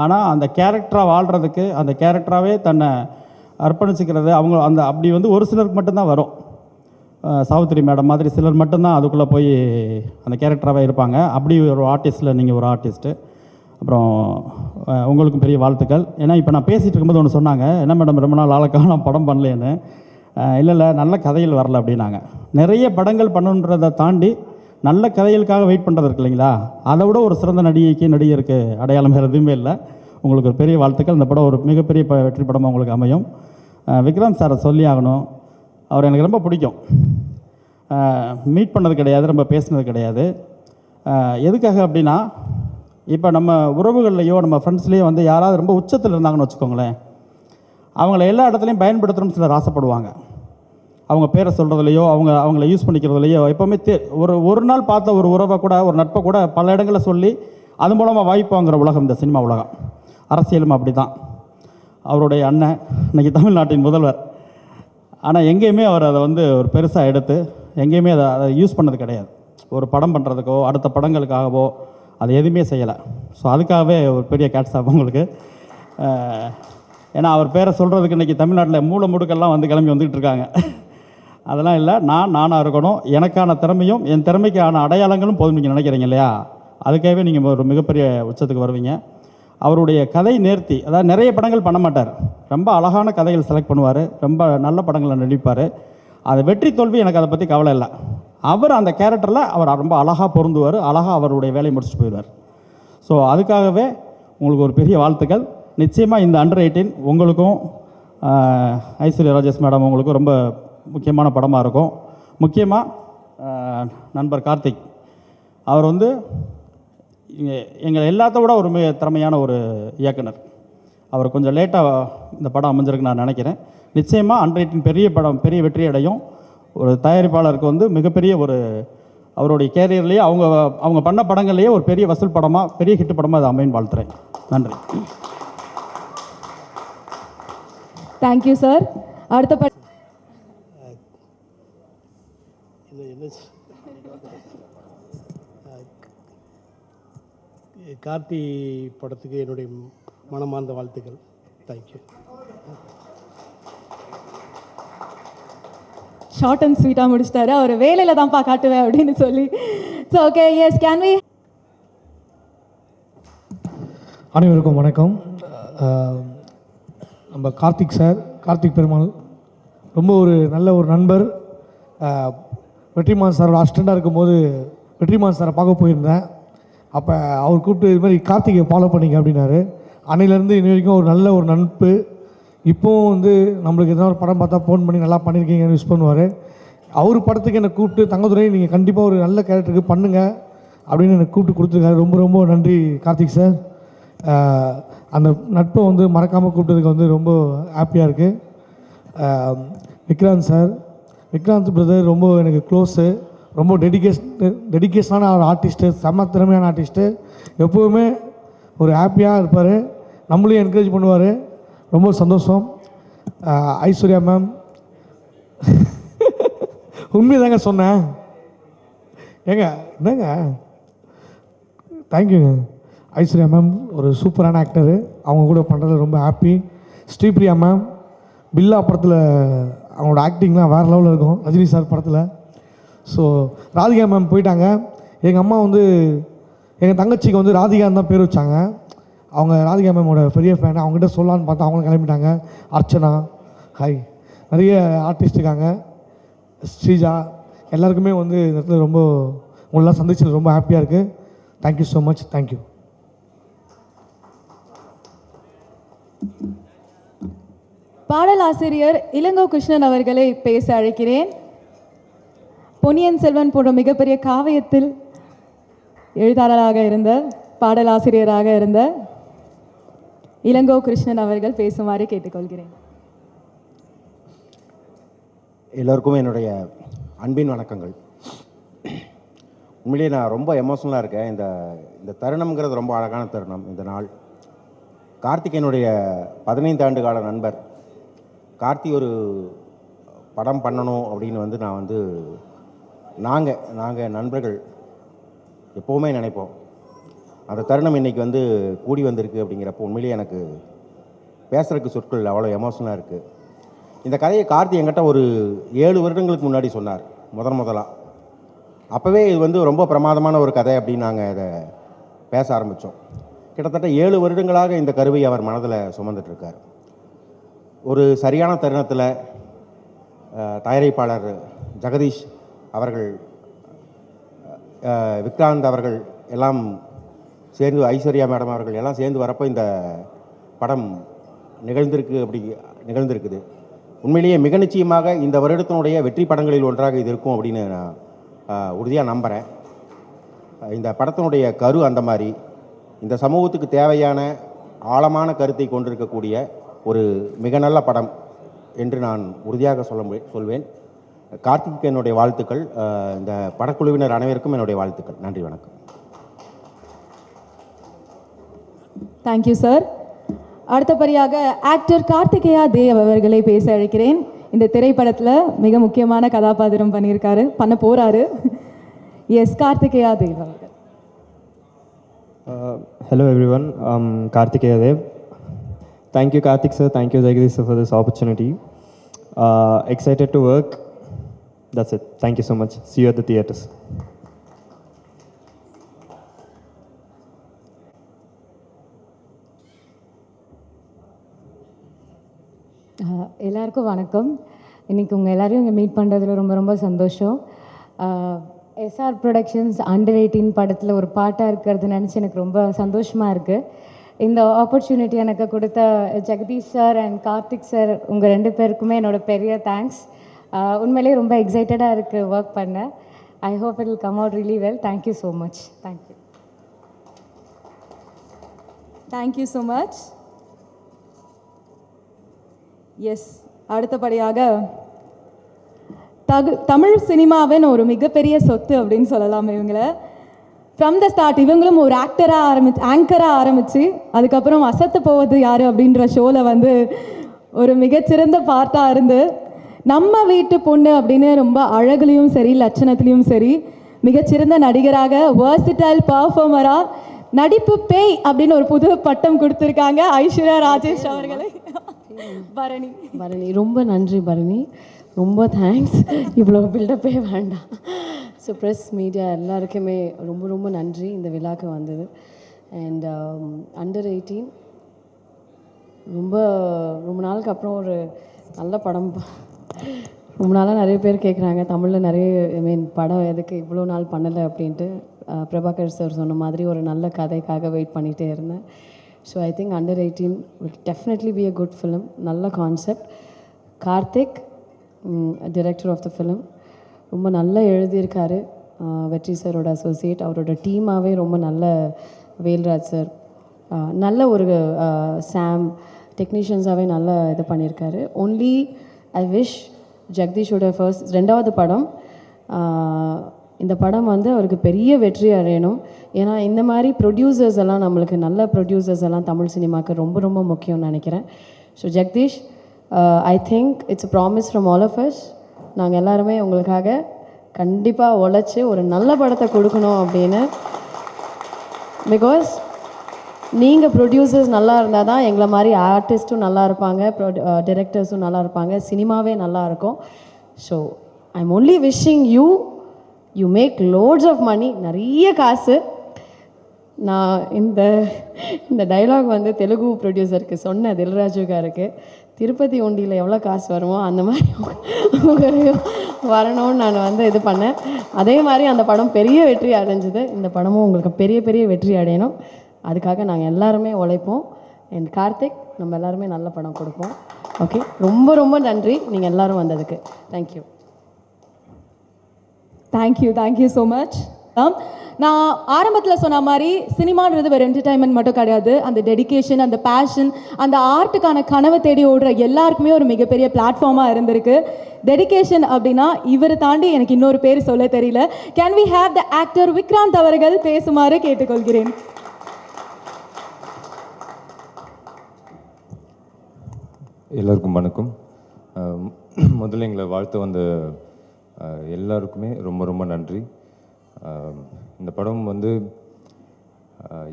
ஆனால் அந்த கேரக்டராக வாழ்கிறதுக்கு அந்த கேரக்டராகவே தன்னை அர்ப்பணிச்சிக்கிறது அவங்க அந்த அப்படி வந்து ஒரு சிலருக்கு மட்டும்தான் வரும். சாவித்திரி மேடம் மாதிரி சிலர் மட்டும்தான் அதுக்குள்ளே போய் அந்த கேரக்டராகவே இருப்பாங்க. அப்படி ஒரு ஆர்டிஸ்ட்டில் நீங்கள் ஒரு ஆர்டிஸ்ட்டு. அப்புறம் உங்களுக்கும் பெரிய வாழ்த்துக்கள். ஏன்னா இப்போ நான் பேசிகிட்டு இருக்கும்போது ஒன்று சொன்னாங்க, என்ன மேடம் ரொம்ப நாள் ஆளுக்காக நான் படம் பண்ணலேன்னு. இல்லை நல்ல கதைகள் வரல அப்படின்னாங்க. நிறைய படங்கள் பண்ணுன்றதை தாண்டி நல்ல கதைகளுக்காக வெயிட் பண்ணுறது இருக்கு இல்லைங்களா, அதை விட ஒரு சிறந்த நடிகருக்கு அடையாளம் வேறு எதுவுமே இல்லை. உங்களுக்கு ஒரு பெரிய வாழ்த்துக்கள். இந்த படம் ஒரு மிகப்பெரிய வெற்றி படமாக உங்களுக்கு அமையும். விக்ராந்த் சாரை சொல்லி ஆகணும். அவர் எனக்கு ரொம்ப பிடிக்கும். மீட் பண்ணது கிடையாது, ரொம்ப பேசினது கிடையாது. எதுக்காக அப்படின்னா, இப்போ நம்ம உறவுகள்லையோ நம்ம ஃப்ரெண்ட்ஸ்லேயோ வந்து யாராவது ரொம்ப உச்சத்தில் இருந்தாங்கன்னு வச்சுக்கோங்களேன், அவங்கள எல்லா இடத்துலையும் பயன்படுத்தணும்னு சிலர் ஆசைப்படுவாங்க. அவங்க பேரை சொல்கிறதுலையோ அவங்கள யூஸ் பண்ணிக்கிறதுலையோ எப்போவுமே ஒரு நாள் பார்த்த ஒரு உறவை கூட ஒரு நட்பை கூட பல இடங்களில் சொல்லி அது மூலமாக வாய்ப்பு வாங்குகிற உலகம் இந்த சினிமா உலகம். அரசியலும் அப்படி தான். அவருடைய அண்ணன் இன்றைக்கி தமிழ்நாட்டின் முதல்வர். ஆனால் எங்கேயுமே அவர் அதை வந்து ஒரு பெருசாக எடுத்து எங்கேயுமே அதை யூஸ் பண்ணது கிடையாது. ஒரு படம் பண்ணுறதுக்கோ அடுத்த படங்களுக்காகவோ அது எதுவுமே செய்யலை. ஸோ அதுக்காகவே ஒரு பெரிய கேட்ஸ் ஆகும் உங்களுக்கு. ஏன்னா அவர் பேரை சொல்கிறதுக்கு இன்றைக்கி தமிழ்நாட்டில் மூளை முடுக்கெல்லாம் வந்து கிளம்பி வந்துக்கிட்டு இருக்காங்க. அதெல்லாம் இல்லை, நானாக இருக்கணும். எனக்கான திறமையும் என் திறமைக்கான அடையாளங்களும் போதும் நீங்கள் நினைக்கிறீங்க இல்லையா, அதுக்காகவே நீங்கள் ஒரு மிகப்பெரிய உச்சத்துக்கு வருவீங்க. அவருடைய கதை நேர்த்தி, அதாவது நிறைய படங்கள் பண்ண மாட்டார், ரொம்ப அழகான கதைகள் செலக்ட் பண்ணுவார், ரொம்ப நல்ல படங்களை நடிப்பார். அது வெற்றி தோல்வி எனக்கு அதை பற்றி கவலை இல்லை. அவர் அந்த கேரக்டரில் அவர் ரொம்ப அழகாக பொருந்துவார், அழகாக அவருடைய வேலையை முடிச்சுட்டு போயிடுவார். ஸோ அதுக்காகவே உங்களுக்கு ஒரு பெரிய வாழ்த்துக்கள். நிச்சயமாக இந்த அண்டர் 18 உங்களுக்கும் ஐஸ்வர்யா ராஜேஷ் மேடம் உங்களுக்கும் ரொம்ப முக்கியமான படமாக இருக்கும். முக்கியமாக நண்பர் கார்த்திக் அவர் வந்து எங்கள் எல்லாத்த விட ஒரு மிக திறமையான ஒரு இயக்குனர். அவர் கொஞ்சம் லேட்டாக இந்த படம் அமைஞ்சிருக்குன்னு நான் நினைக்கிறேன். நிச்சயமாக அண்டர் 18 பெரிய படம், பெரிய வெற்றி அடையும். ஒரு தயாரிப்பாளருக்கு வந்து மிகப்பெரிய ஒரு அவருடைய கேரியர்லேயே அவங்க பண்ண படங்கள்லேயே ஒரு பெரிய வசூல் படமாக, பெரிய ஹிட் படமாக அதை அமைன்னு வாழ்த்துறேன். நன்றி. Thank you sir. அடுத்த கார்த்தி படத்துக்கு என்னுடைய மனமார்ந்த வாழ்த்துக்கள். தேங்க்யூ. ஷார்ட் அண்ட் ஸ்வீட்டாக முடிச்சிட்டாரு. அவர் வேலையில் தான்ப்பா காட்டுவேன் அப்படின்னு சொல்லி. So okay, yes can we. அனைவருக்கும் வணக்கம். நம்ம கார்த்திக் பெருமாள் ரொம்ப ஒரு நல்ல ஒரு நண்பர். வெற்றிமாறன் சாரோட அசிஸ்டண்ட்டாக இருக்கும்போது வெற்றிமாறன் சாரை பார்க்க போயிருந்தேன். அப்போ அவர் கூப்பிட்டு இது மாதிரி கார்த்திகை ஃபாலோ பண்ணிங்க அப்படின்னாரு. அன்னையிலேருந்து இன்ன வரைக்கும் ஒரு நல்ல ஒரு நட்பு. இப்போவும் வந்து நம்மளுக்கு எதனா ஒரு படம் பார்த்தா ஃபோன் பண்ணி நல்லா பண்ணியிருக்கீங்கன்னு யூஸ் பண்ணுவார். அவர் படத்துக்கு என்னை கூப்பிட்டு தங்கதுரை நீங்கள் கண்டிப்பாக ஒரு நல்ல கேரக்டருக்கு பண்ணுங்கள் அப்படின்னு எனக்கு கூப்பிட்டு கொடுத்துருக்காரு. ரொம்ப ரொம்ப நன்றி கார்த்திக் சார். அந்த நட்பை வந்து மறக்காமல் கூப்பிட்டதுக்கு வந்து ரொம்ப ஹாப்பியாக இருக்குது. விக்ராந்த் பிரதர் ரொம்ப எனக்கு க்ளோஸு, ரொம்ப டெடிகேஷனான ஒரு ஆர்டிஸ்ட்டு, செம்ம திறமையான ஆர்டிஸ்ட்டு. எப்போவுமே ஒரு ஹாப்பியாக இருப்பார், நம்மளையும் என்கரேஜ் பண்ணுவார். ரொம்ப சந்தோஷம். ஐஸ்வர்யா மேம் உண்மையை தாங்க சொன்னேன். என்னங்க தேங்க்யூங்க. ஐஸ்வர்யா மேம் ஒரு சூப்பரான ஆக்டரு, அவங்க கூட பண்ணுறதுல ரொம்ப ஹாப்பி. ஸ்ரீபிரியா மேம் பில்லா படத்தில் அவங்களோட ஆக்டிங்லாம் வேறு லெவலில் இருக்கும், ரஜினி சார் படத்தில். ஸோ ராதிகா மேம் போயிட்டாங்க. எங்கள் அம்மா வந்து எங்கள் தங்கச்சிக்கு வந்து ராதிகான்னு தான் பேர் வச்சாங்க. அவங்க ராதிகா மேமோட பெரிய ஃபேன். அவங்ககிட்ட சொல்லலான்னு பார்த்தா அவங்களும் கிளம்பிட்டாங்க. அர்ச்சனா, ஹாய், நிறைய ஆர்டிஸ்ட் இருக்காங்க, ஸ்ரீஜா, எல்லாருக்குமே வந்து இந்த இடத்துல ரொம்ப உங்களெலாம் சந்திச்சது ரொம்ப ஹாப்பியாக இருக்குது. Thank you so much. தேங்க்யூ. பாடலாசிரியர் இளங்கோ கிருஷ்ணன் அவர்களை பேச அழைக்கிறேன். பொன்னியின் செல்வன் போன்ற மிகப்பெரிய காவியத்தில் எழுத்தாளராக இருந்த, பாடலாசிரியராக இருந்த இளங்கோ கிருஷ்ணன் அவர்கள் பேசுமாறு கேட்டுக்கொள்கிறேன். எல்லோருக்கும் என்னுடைய அன்பின் வணக்கங்கள். உண்மையிலேயே நான் ரொம்ப எமோஷனலாக இருக்கேன். இந்த தருணம்ங்கிறது ரொம்ப அழகான தருணம். இந்த நாள் கார்த்திகேயனுடைய 15 ஆண்டு கால நண்பர். கார்த்தி ஒரு படம் பண்ணணும் அப்படின்னு வந்து நான் வந்து நாங்கள் நண்பர்கள் எப்போவுமே நினைப்போம். அந்த தருணம் இன்றைக்கி வந்து கூடி வந்திருக்கு அப்படிங்கிறப்போ உண்மையிலேயே எனக்கு பேசுகிறதுக்கு சொற்கள் அவ்வளோ எமோஷனலாக இருக்குது. இந்த கதையை கார்த்தி என்கிட்ட ஒரு 7 வருடங்களுக்கு முன்னாடி சொன்னார் முதலாக. அப்போவே இது வந்து ரொம்ப பிரமாதமான ஒரு கதை அப்படின்னு நாங்கள் இதை பேச ஆரம்பித்தோம். கிட்டத்தட்ட 7 வருடங்களாக இந்த கருவை அவர் மனதில் சுமந்துட்டுருக்கார். ஒரு சரியான தருணத்தில் தயாரிப்பாளர் ஜெகதீஷ் அவர்கள், விக்ராந்த் அவர்கள் எல்லாம் சேர்ந்து, ஐஸ்வர்யா மேடம் அவர்கள் எல்லாம் சேர்ந்து வரப்போ இந்த படம் நிகழ்ந்திருக்குது. உண்மையிலேயே மிக நிச்சயமாக இந்த வருடத்தினுடைய வெற்றி படங்களில் ஒன்றாக இது இருக்கும் அப்படின்னு நான் உறுதியாக நம்புகிறேன். இந்த படத்தினுடைய கரு அந்த மாதிரி இந்த சமூகத்துக்கு தேவையான ஆழமான கருத்தை கொண்டிருக்கக்கூடிய ஒரு மிக நல்ல படம் என்று நான் உறுதியாக சொல்வேன். கார்த்திக்கு என்னுடைய வாழ்த்துக்கள். இந்த படக்குழுவினர் அனைவருக்கும் என்னுடைய வாழ்த்துக்கள். நன்றி, வணக்கம். Thank you sir. அடுத்தபடியாக ஆக்டர் கார்த்திகேயா தேவ் அவர்களை பேச அழைக்கிறேன். இந்த திரைப்படத்தில் மிக முக்கியமான கதாபாத்திரம் பண்ண போகிறாரு. எஸ், கார்த்திகேயா தேவ் அவர்கள். Hello everyone, Karthikeya Dev. Thank you Karthik sir, thank you Jagadish sir for this opportunity. Excited to work. That's it. Thank you so much. See you at the theatres. எல்லாருக்கும் வணக்கம். இன்றைக்கி உங்கள் எல்லோரையும் இங்கே மீட் பண்ணுறதுல ரொம்ப ரொம்ப சந்தோஷம். எஸ்ஆர் ப்ரொடக்ஷன்ஸ் அண்டர் 18 படத்தில் ஒரு பாட்டாக இருக்கிறது நினச்சி எனக்கு ரொம்ப சந்தோஷமாக இருக்குது. இந்த ஆப்பர்ச்சுனிட்டி எனக்கு கொடுத்த Jagadish sir and Karthik sir, உங்கள் 2 பேருக்குமே என்னோடய பெரிய தேங்க்ஸ். உண்மையிலேயே ரொம்ப எக்ஸைட்டடாக இருக்குது ஒர்க் பண்ண. I hope it will come out really well. Thank you so much. Thank you. Thank you so much. Yes, அடுத்தபடியாக தமிழ் சினிமாவின் ஒரு மிகப்பெரிய சொத்து அப்படின்னு சொல்லலாம் இவங்களை. ஃப்ரம் த ஸ்டார்ட் இவங்களும் ஒரு ஆங்கராக ஆரம்பித்து அதுக்கப்புறம் அசத்து போவது யார் அப்படின்ற ஷோவில் வந்து ஒரு மிகச்சிறந்த பார்ட்டாக இருந்து நம்ம வீட்டு பொண்ணு அப்படின்னு ரொம்ப அழகுலையும் சரி லட்சணத்துலேயும் சரி மிகச்சிறந்த நடிகராக, வேர்சிடைல் பர்ஃபார்மராக, நடிப்பு பேய் அப்படின்னு ஒரு புது பட்டம் கொடுத்துருக்காங்க ஐஸ்வர்யா ராஜேஷ் அவர்களை. பரணி ரொம்ப நன்றி. பரணி ரொம்ப தேங்க்ஸ். இவ்வளோ பில்டப்பே வேண்டாம். ஸோ ப்ரெஸ் மீடியா எல்லாருக்குமே ரொம்ப ரொம்ப நன்றி இந்த விழாக்கு வந்தது. அண்ட் அண்டர் 18 ரொம்ப நாளுக்கு அப்புறம் ஒரு நல்ல படம். ரொம்ப நாளாக நிறைய பேர் கேட்குறாங்க தமிழில் நிறைய படம் எதுக்கு இவ்வளோ நாள் பண்ணலை அப்படின்ட்டு. பிரபாகர் சார் சொன்ன மாதிரி ஒரு நல்ல கதைக்காக வெயிட் பண்ணிகிட்டே இருந்தேன். So I think under 18 will definitely be a good film. நல்ல concept. Karthik director of the film ரொம்ப நல்லா எழுதியிருக்காரு. வெற்றி சாரோட அசோசியேட், அவரோட டீமாகவே ரொம்ப நல்ல, வேல்ராஜ் சார் நல்ல ஒரு சாம் டெக்னீஷியன்ஸாகவே நல்லா இது பண்ணியிருக்காரு. ஒன்லி ஐ விஷ் ஜெகதீஷோட 2வது படம், இந்த படம் வந்து அவருக்கு பெரிய வெற்றி அடையணும். ஏன்னா இந்த மாதிரி ப்ரொடியூசர்ஸ் எல்லாம், நம்மளுக்கு நல்ல ப்ரொடியூசர்ஸ் எல்லாம் தமிழ் சினிமாவுக்கு ரொம்ப ரொம்ப முக்கியம்னு நினைக்கிறேன். So Jagadish, I think it's a promise from all of us. நாங்கள் எல்லாருமே உங்களுக்காக கண்டிப்பாக உழைச்சி ஒரு நல்ல படத்தை கொடுக்கணும் அப்படின்னு. பிகாஸ் நீங்கள் ப்ரொடியூசர்ஸ் நல்லா இருந்தால் தான் எங்களை மாதிரி ஆர்டிஸ்ட்டும் நல்லா இருப்பாங்க, டிரெக்டர்ஸும் நல்லா இருப்பாங்க, சினிமாவே நல்லா இருக்கும். So I am only wishing you make lots of money, நிறைய காசு. நான் இந்த டைலாக் வந்து தெலுங்கு ப்ரொடியூசருக்கு சொன்னேன், தில்ராஜு காருக்கு. திருப்பதி உண்டியில் எவ்வளோ காசு வருமோ அந்த மாதிரி உங்களையும் வரணும்னு நான் வந்து இது பண்ணேன். அதே மாதிரி அந்த படம் பெரிய வெற்றி அடைஞ்சுது. இந்த படமும் உங்களுக்கு பெரிய பெரிய வெற்றி அடையணும். அதுக்காக நாங்கள் எல்லாருமே உழைப்போம். அண்ட் கார்த்திக், நம்ம எல்லாருமே நல்ல படம் கொடுப்போம். ஓகே, ரொம்ப ரொம்ப நன்றி நீங்கள் எல்லோரும் வந்ததுக்கு. தேங்க்யூ. Thank you so much. நான் ஆரம்பத்தில் சொன்ன மாதிரி சினிமான்றது வேறு என்டர்டைன்மெண்ட் மட்டும் கிடையாது. அந்த டெடிகேஷன், அந்த பேஷன், அந்த ஆர்ட்டுக்கான கனவை தேடி ஓடுற எல்லாருக்குமே ஒரு மிகப்பெரிய பிளாட்ஃபார்மாக இருந்திருக்கு. டெடிகேஷன் அப்படின்னா இவரை தாண்டி எனக்கு இன்னொரு பேர் சொல்ல தெரியல. Can we have the actor Vikranth அவர்கள் பேசுமாறு கேட்டுக்கொள்கிறேன். எல்லாருக்கும் வணக்கம். முதல்ல எங்களை வாழ்த்து வந்த எல்லாருக்குமே ரொம்ப ரொம்ப நன்றி. இந்த படம் வந்து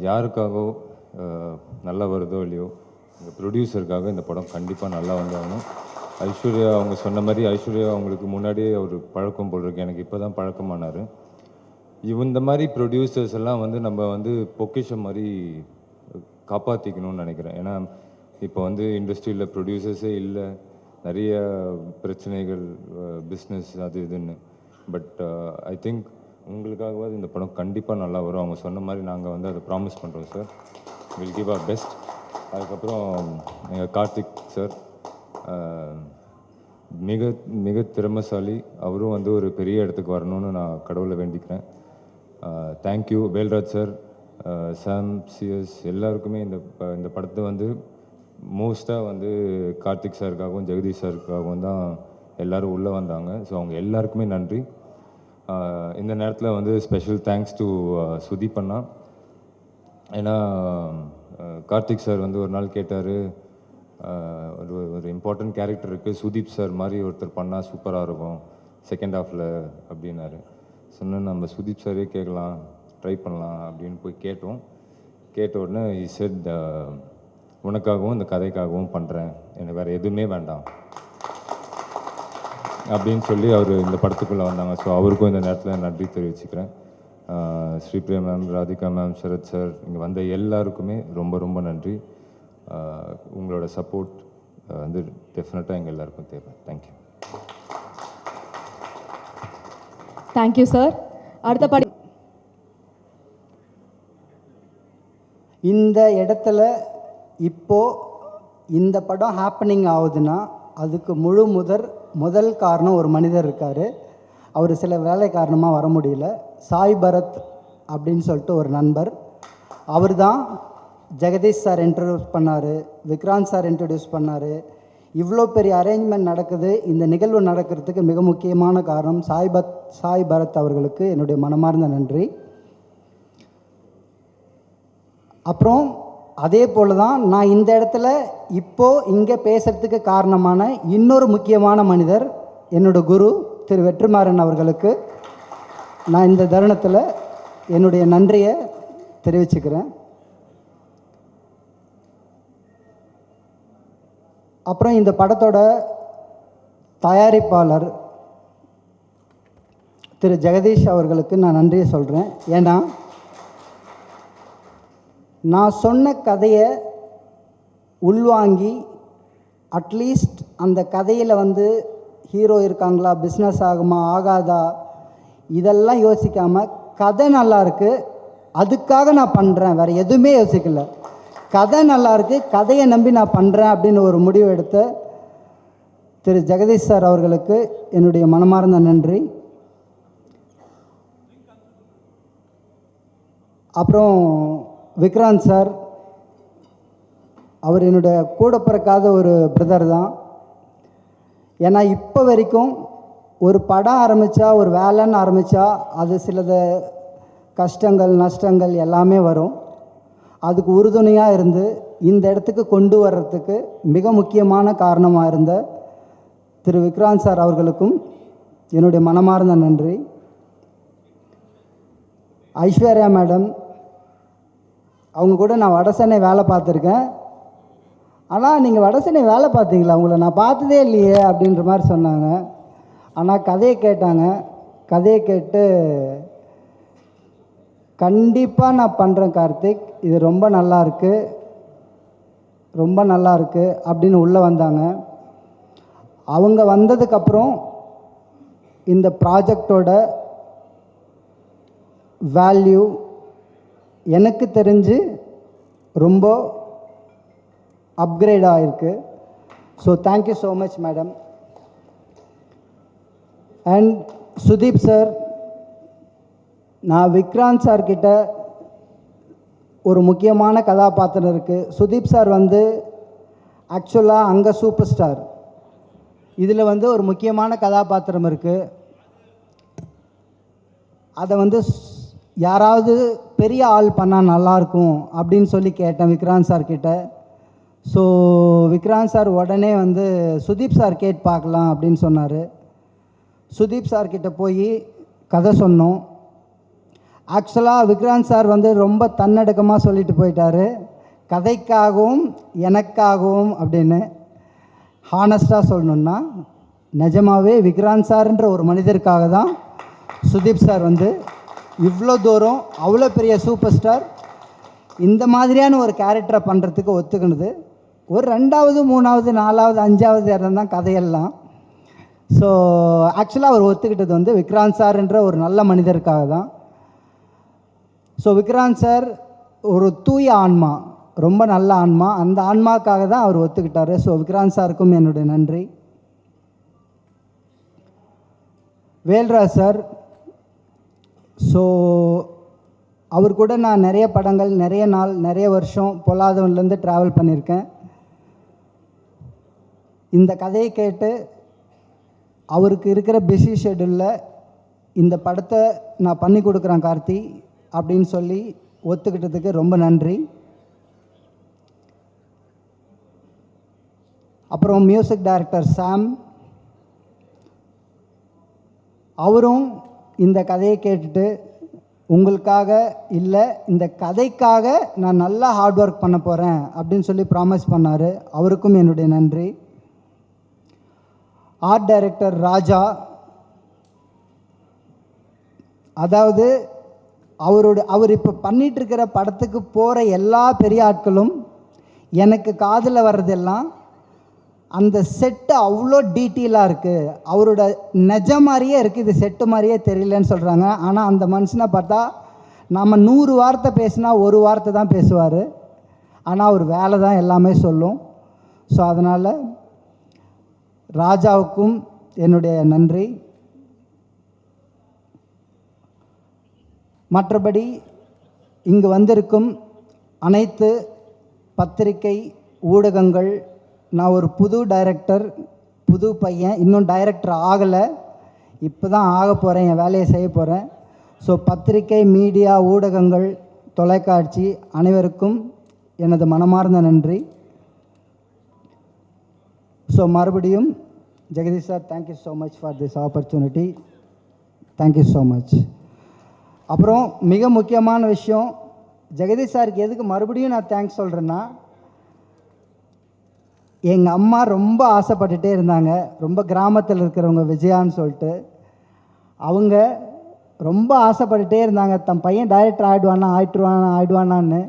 யாருக்காகவோ நல்லா வருதோ இல்லையோ, இந்த ப்ரொடியூசருக்காக இந்த படம் கண்டிப்பாக நல்லா வந்தாகணும். ஐஸ்வர்யா அவங்க சொன்ன மாதிரி, ஐஸ்வர்யா அவங்களுக்கு முன்னாடியே ஒரு பழக்கம் போல் இருக்கு, எனக்கு இப்போ தான் பழக்கமானார். இந்த மாதிரி ப்ரொடியூசர்ஸ் எல்லாம் வந்து நம்ம வந்து பொக்கிஷம் மாதிரி காப்பாற்றிக்கணும்னு நினைக்கிறேன். ஏன்னா இப்போ வந்து இண்டஸ்ட்ரியில் ப்ரொடியூசர்ஸே இல்லை, நிறைய பிரச்சனைகள், பிஸ்னஸ் அது இதுன்னு. பட் ஐ திங்க் உங்களுக்காகவாது இந்த படம் கண்டிப்பாக நல்லா வரும். அவங்க சொன்ன மாதிரி நாங்கள் வந்து அதை ப்ராமிஸ் பண்ணுறோம் sir. Will give our best. அதுக்கப்புறம் எங்கள் கார்த்திக் சார் மிக மிக திறமைசாலி. அவரும் வந்து ஒரு பெரிய இடத்துக்கு வரணும்னு நான் கடவுளை வேண்டிக்கிறேன். தேங்க்யூ வேல்ராஜ் சார், சாம், சிஎஸ் எல்லாருக்குமே இந்த படத்தை வந்து மோஸ்ட்டாக வந்து கார்த்திக் சாருக்காகவும் ஜெகதீஷ் சாருக்காகவும் தான் எல்லோரும் உள்ளே வந்தாங்க. ஸோ அவங்க எல்லாருக்குமே நன்றி. இந்த நேரத்தில் வந்து ஸ்பெஷல் தேங்க்ஸ் டு சுதீப் அண்ணா. ஏன்னா கார்த்திக் சார் வந்து ஒரு நாள் கேட்டார், ஒரு இம்பார்ட்டண்ட் கேரக்டர் இருக்குது, சுதீப் சார் மாதிரி ஒருத்தர் பண்ணால் சூப்பராக இருக்கும் செகண்ட் ஹாஃபில் அப்படின்னாரு. சொன்னேன் நம்ம சுதீப் சாரே கேட்கலாம், ட்ரை பண்ணலாம் அப்படின்னு போய் கேட்ட உடனே he said உனக்காகவும் இந்த கதைக்காகவும் பண்ணுறேன், எனக்கு வேறு எதுவுமே வேண்டாம் அப்படின்னு சொல்லி அவர் இந்த படத்துக்குள்ளே வந்தாங்க. ஸோ அவருக்கும் இந்த நேரத்தில் நன்றி தெரிவிச்சுக்கிறேன். Sripriya ma'am, Radhika ma'am, Sarath sir, இங்கே வந்த எல்லாருக்குமே ரொம்ப ரொம்ப நன்றி. உங்களோட சப்போர்ட் வந்து டெஃபினட்டாக எங்கள் எல்லாருக்கும் தேவை. தேங்க்யூ. Thank you sir. அடுத்த படம் இந்த இடத்துல இப்போது இந்த படம் ஹேப்பனிங் ஆகுதுன்னா அதுக்கு முதல் காரணம் ஒரு மனிதர் இருக்கார். அவர் சில வேலை காரணமாக வர முடியல. சாய் பரத் அப்படின்னு சொல்லிட்டு ஒரு நண்பர், அவர் தான் ஜெகதீஷ் சார் இன்ட்ரடியூஸ் பண்ணார், விக்ராந்த் சார் இன்ட்ரடியூஸ் பண்ணார். இவ்வளோ பெரிய அரேஞ்ச்மெண்ட் நடக்குது, இந்த நிகழ்வு நடக்கிறதுக்கு மிக முக்கியமான காரணம் சாய் பரத் அவர்களுக்கு என்னுடைய மனமார்ந்த நன்றி. அப்புறம் அதே போல் தான் நான் இந்த இடத்துல இப்போது இங்கே பேசுகிறதுக்கு காரணமான இன்னொரு முக்கியமான மனிதர், என்னோடய குரு திரு வெற்றிமாறன் அவர்களுக்கு நான் இந்த தருணத்தில் என்னுடைய நன்றியை தெரிவிச்சுக்கிறேன். அப்புறம் இந்த படத்தோட தயாரிப்பாளர் திரு ஜெகதீஷ் அவர்களுக்கு நான் நன்றியை சொல்கிறேன். ஏன்னா நான் சொன்ன கதையை உள்வாங்கி அட்லீஸ்ட் அந்த கதையில் வந்து ஹீரோ இருக்காங்களா, பிஸ்னஸ் ஆகுமா ஆகாதா, இதெல்லாம் யோசிக்காமல் கதை நல்லா இருக்குது அதுக்காக நான் பண்ணுறேன், வேறு எதுவுமே யோசிக்கல, கதை நல்லா இருக்குது கதையை நம்பி நான் பண்ணுறேன் அப்படின்னு ஒரு முடிவு எடுத்த திரு ஜெகதீஷ் சார் அவர்களுக்கு என்னுடைய மனமார்ந்த நன்றி. அப்புறம் விக்ராந்த் சார், அவர் என்னுடைய கூட பிறக்காத ஒரு பிரதர் தான். ஏன்னா இப்போ வரைக்கும் ஒரு படம் ஆரம்பித்தா, ஒரு வேலைன்னு ஆரம்பித்தா அது சிலது கஷ்டங்கள் நஷ்டங்கள் எல்லாமே வரும். அதுக்கு உறுதுணையாக இருந்து இந்த இடத்துக்கு கொண்டு வர்றதுக்கு மிக முக்கியமான காரணமாக இருந்த திரு விக்ராந்த் சார் அவர்களுக்கும் என்னுடைய மனமார்ந்த நன்றி. ஐஸ்வர்யா மேடம், அவங்க கூட நான் வடசென்னை வேலை பார்த்துருக்கேன். ஆனால் நீங்கள் வடசென்னை வேலை பார்த்தீங்களா, உங்களை நான் பார்த்ததே இல்லையே அப்படின்ற மாதிரி சொன்னாங்க. ஆனால் கதையை கேட்டாங்க, கதையை கேட்டு கண்டிப்பாக நான் பண்ணுறேன் கார்த்திக், இது ரொம்ப நல்லா இருக்கு, ரொம்ப நல்லா இருக்கு அப்படின்னு உள்ளே வந்தாங்க. அவங்க வந்ததுக்கப்புறம் இந்த ப்ராஜெக்டோட வேல்யூ எனக்கு தெரிஞ்சு ரொம்ப அப்கிரேட் ஆகிருக்கு. So thank you so much madam. And Sudeep sir, நான் விக்ராந்த் சார்கிட்ட ஒரு முக்கியமான கதாபாத்திரம் இருக்குது. சுதீப் சார் வந்து ஆக்சுவலாக அங்கே சூப்பர் ஸ்டார், இதில் வந்து ஒரு முக்கியமான கதாபாத்திரம் இருக்குது. அதை வந்து யாராவது பெரிய ஆள் பண்ணால் நல்லாயிருக்கும் அப்படின்னு சொல்லி கேட்டேன் விக்ராந்த் சார்கிட்ட. ஸோ விக்ராந்த் சார் உடனே வந்து சுதீப் சார் கேட்டு பார்க்கலாம் அப்படின்னு சொன்னார். சுதீப் சார்கிட்ட போய் கதை சொன்னோம். ஆக்சுவலாக விக்ராந்த் சார் வந்து ரொம்ப தன்னடக்கமாக சொல்லிட்டு போயிட்டார், கதைக்காகவும் எனக்காகவும் அப்படின்னு. ஹானஸ்ட்டாக சொல்லணுன்னா நிஜமாகவே விக்ராந்த் சார்ன்ற ஒரு மனிதருக்காக தான் சுதீப் சார் வந்து இவ்வளோ தூரம், அவ்வளோ பெரிய சூப்பர் ஸ்டார் இந்த மாதிரியான ஒரு கேரக்டரை பண்ணுறதுக்கு ஒத்துக்கினது. ஒரு 2வது 3வது 4வது 5வது இடம் தான் கதையெல்லாம். ஸோ ஆக்சுவலாக அவர் ஒத்துக்கிட்டது வந்து விக்ராந்த் சார்ன்ற ஒரு நல்ல மனிதருக்காக தான். ஸோ விக்ராந்த் சார் ஒரு தூய ஆன்மா, ரொம்ப நல்ல ஆன்மா, அந்த ஆன்மாக்காக தான் அவர் ஒத்துக்கிட்டார். ஸோ விக்ராந்த் சாருக்கும் என்னுடைய நன்றி. வேல்ராஜ் சார், ஸோ அவர் கூட நான் நிறைய படங்கள், நிறைய நாள், நிறைய வருஷம் பொல்லாதவன்லேருந்து ட்ராவல் பண்ணியிருக்கேன். இந்த கதையை கேட்டு அவருக்கு இருக்கிற பிஸி ஷெட்யூலில் இந்த படத்தை நான் பண்ணி கொடுக்குறேன் கார்த்தி அப்படின்னு சொல்லி ஒத்துக்கிட்டதுக்கு ரொம்ப நன்றி. அப்புறம் மியூசிக் டைரக்டர் சாம், அவரும் இந்த கதையை கேட்டுட்டு உங்களுக்காக இல்லை, இந்த கதைக்காக நான் நல்லா ஹார்ட் ஒர்க் பண்ண போகிறேன் அப்படின்னு சொல்லி ப்ராமிஸ் பண்ணார். அவருக்கும் என்னுடைய நன்றி. ஆர்ட் டைரக்டர் ராஜா, அதாவது அவர் இப்போ பண்ணிகிட்ருக்கிற படத்துக்கு போகிற எல்லா பெரிய ஆட்களும் எனக்கு காதில் வர்றதெல்லாம் அந்த செட்டு அவ்வளோ டீட்டெயிலாக இருக்குது, அவரோட நிஜ மாதிரியே இருக்குது, இது செட்டு மாதிரியே தெரியலன்னு சொல்கிறாங்க. ஆனால் அந்த மனுஷனை பார்த்தா நம்ம 100 வார்த்தை பேசினா 1 வார்த்தை தான் பேசுவார், ஆனால் அவர் வேலை தான் எல்லாமே சொல்லும். ஸோ அதனால் ராஜாவுக்கும் என்னுடைய நன்றி. மற்றபடி இங்கு வந்திருக்கும் அனைத்து பத்திரிகை ஊடகங்கள், நான் ஒரு புது டைரக்டர், புது பையன், இன்னும் டைரக்டர் ஆகலை, இப்போ தான் ஆக போகிறேன், என் வேலையை செய்ய போகிறேன். ஸோ பத்திரிகை, மீடியா, ஊடகங்கள், தொலைக்காட்சி அனைவருக்கும் எனது மனமார்ந்த நன்றி. ஸோ மறுபடியும் Jagadish sir, thank you so much for this opportunity, thank you so much. அப்புறம் மிக முக்கியமான விஷயம், ஜெகதீஷ் சாருக்கு எதுக்கு மறுபடியும் நான் தேங்க்ஸ் சொல்கிறேன்னா, எங்கள் அம்மா ரொம்ப ஆசைப்பட்டுட்டே இருந்தாங்க, ரொம்ப கிராமத்தில் இருக்கிறவங்க விஜயான்னு சொல்லிட்டு, அவங்க ரொம்ப ஆசைப்பட்டுட்டே இருந்தாங்க தன் பையன் டைரக்டர் ஆயிடுவானான்னு.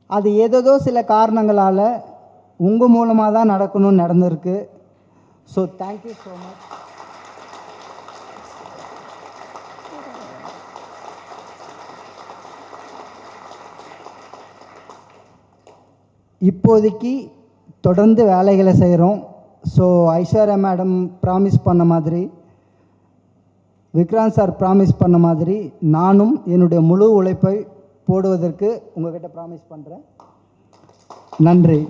அது ஏதோ சில காரணங்களால் உங்கள் மூலமாக தான் நடந்திருக்கு. So thank you so much. இப்போதைக்கு தொடர்ந்து வேலைகளை செய்கிறோம். ஸோ ஐஸ்வர்யா மேடம் ப்ராமிஸ் பண்ண மாதிரி, விக்ராந்த் சார் ப்ராமிஸ் பண்ண மாதிரி நானும் என்னுடைய முழு உழைப்பை போடுவதற்கு உங்கள்கிட்ட ப்ராமிஸ் பண்ணுறேன். நன்றி.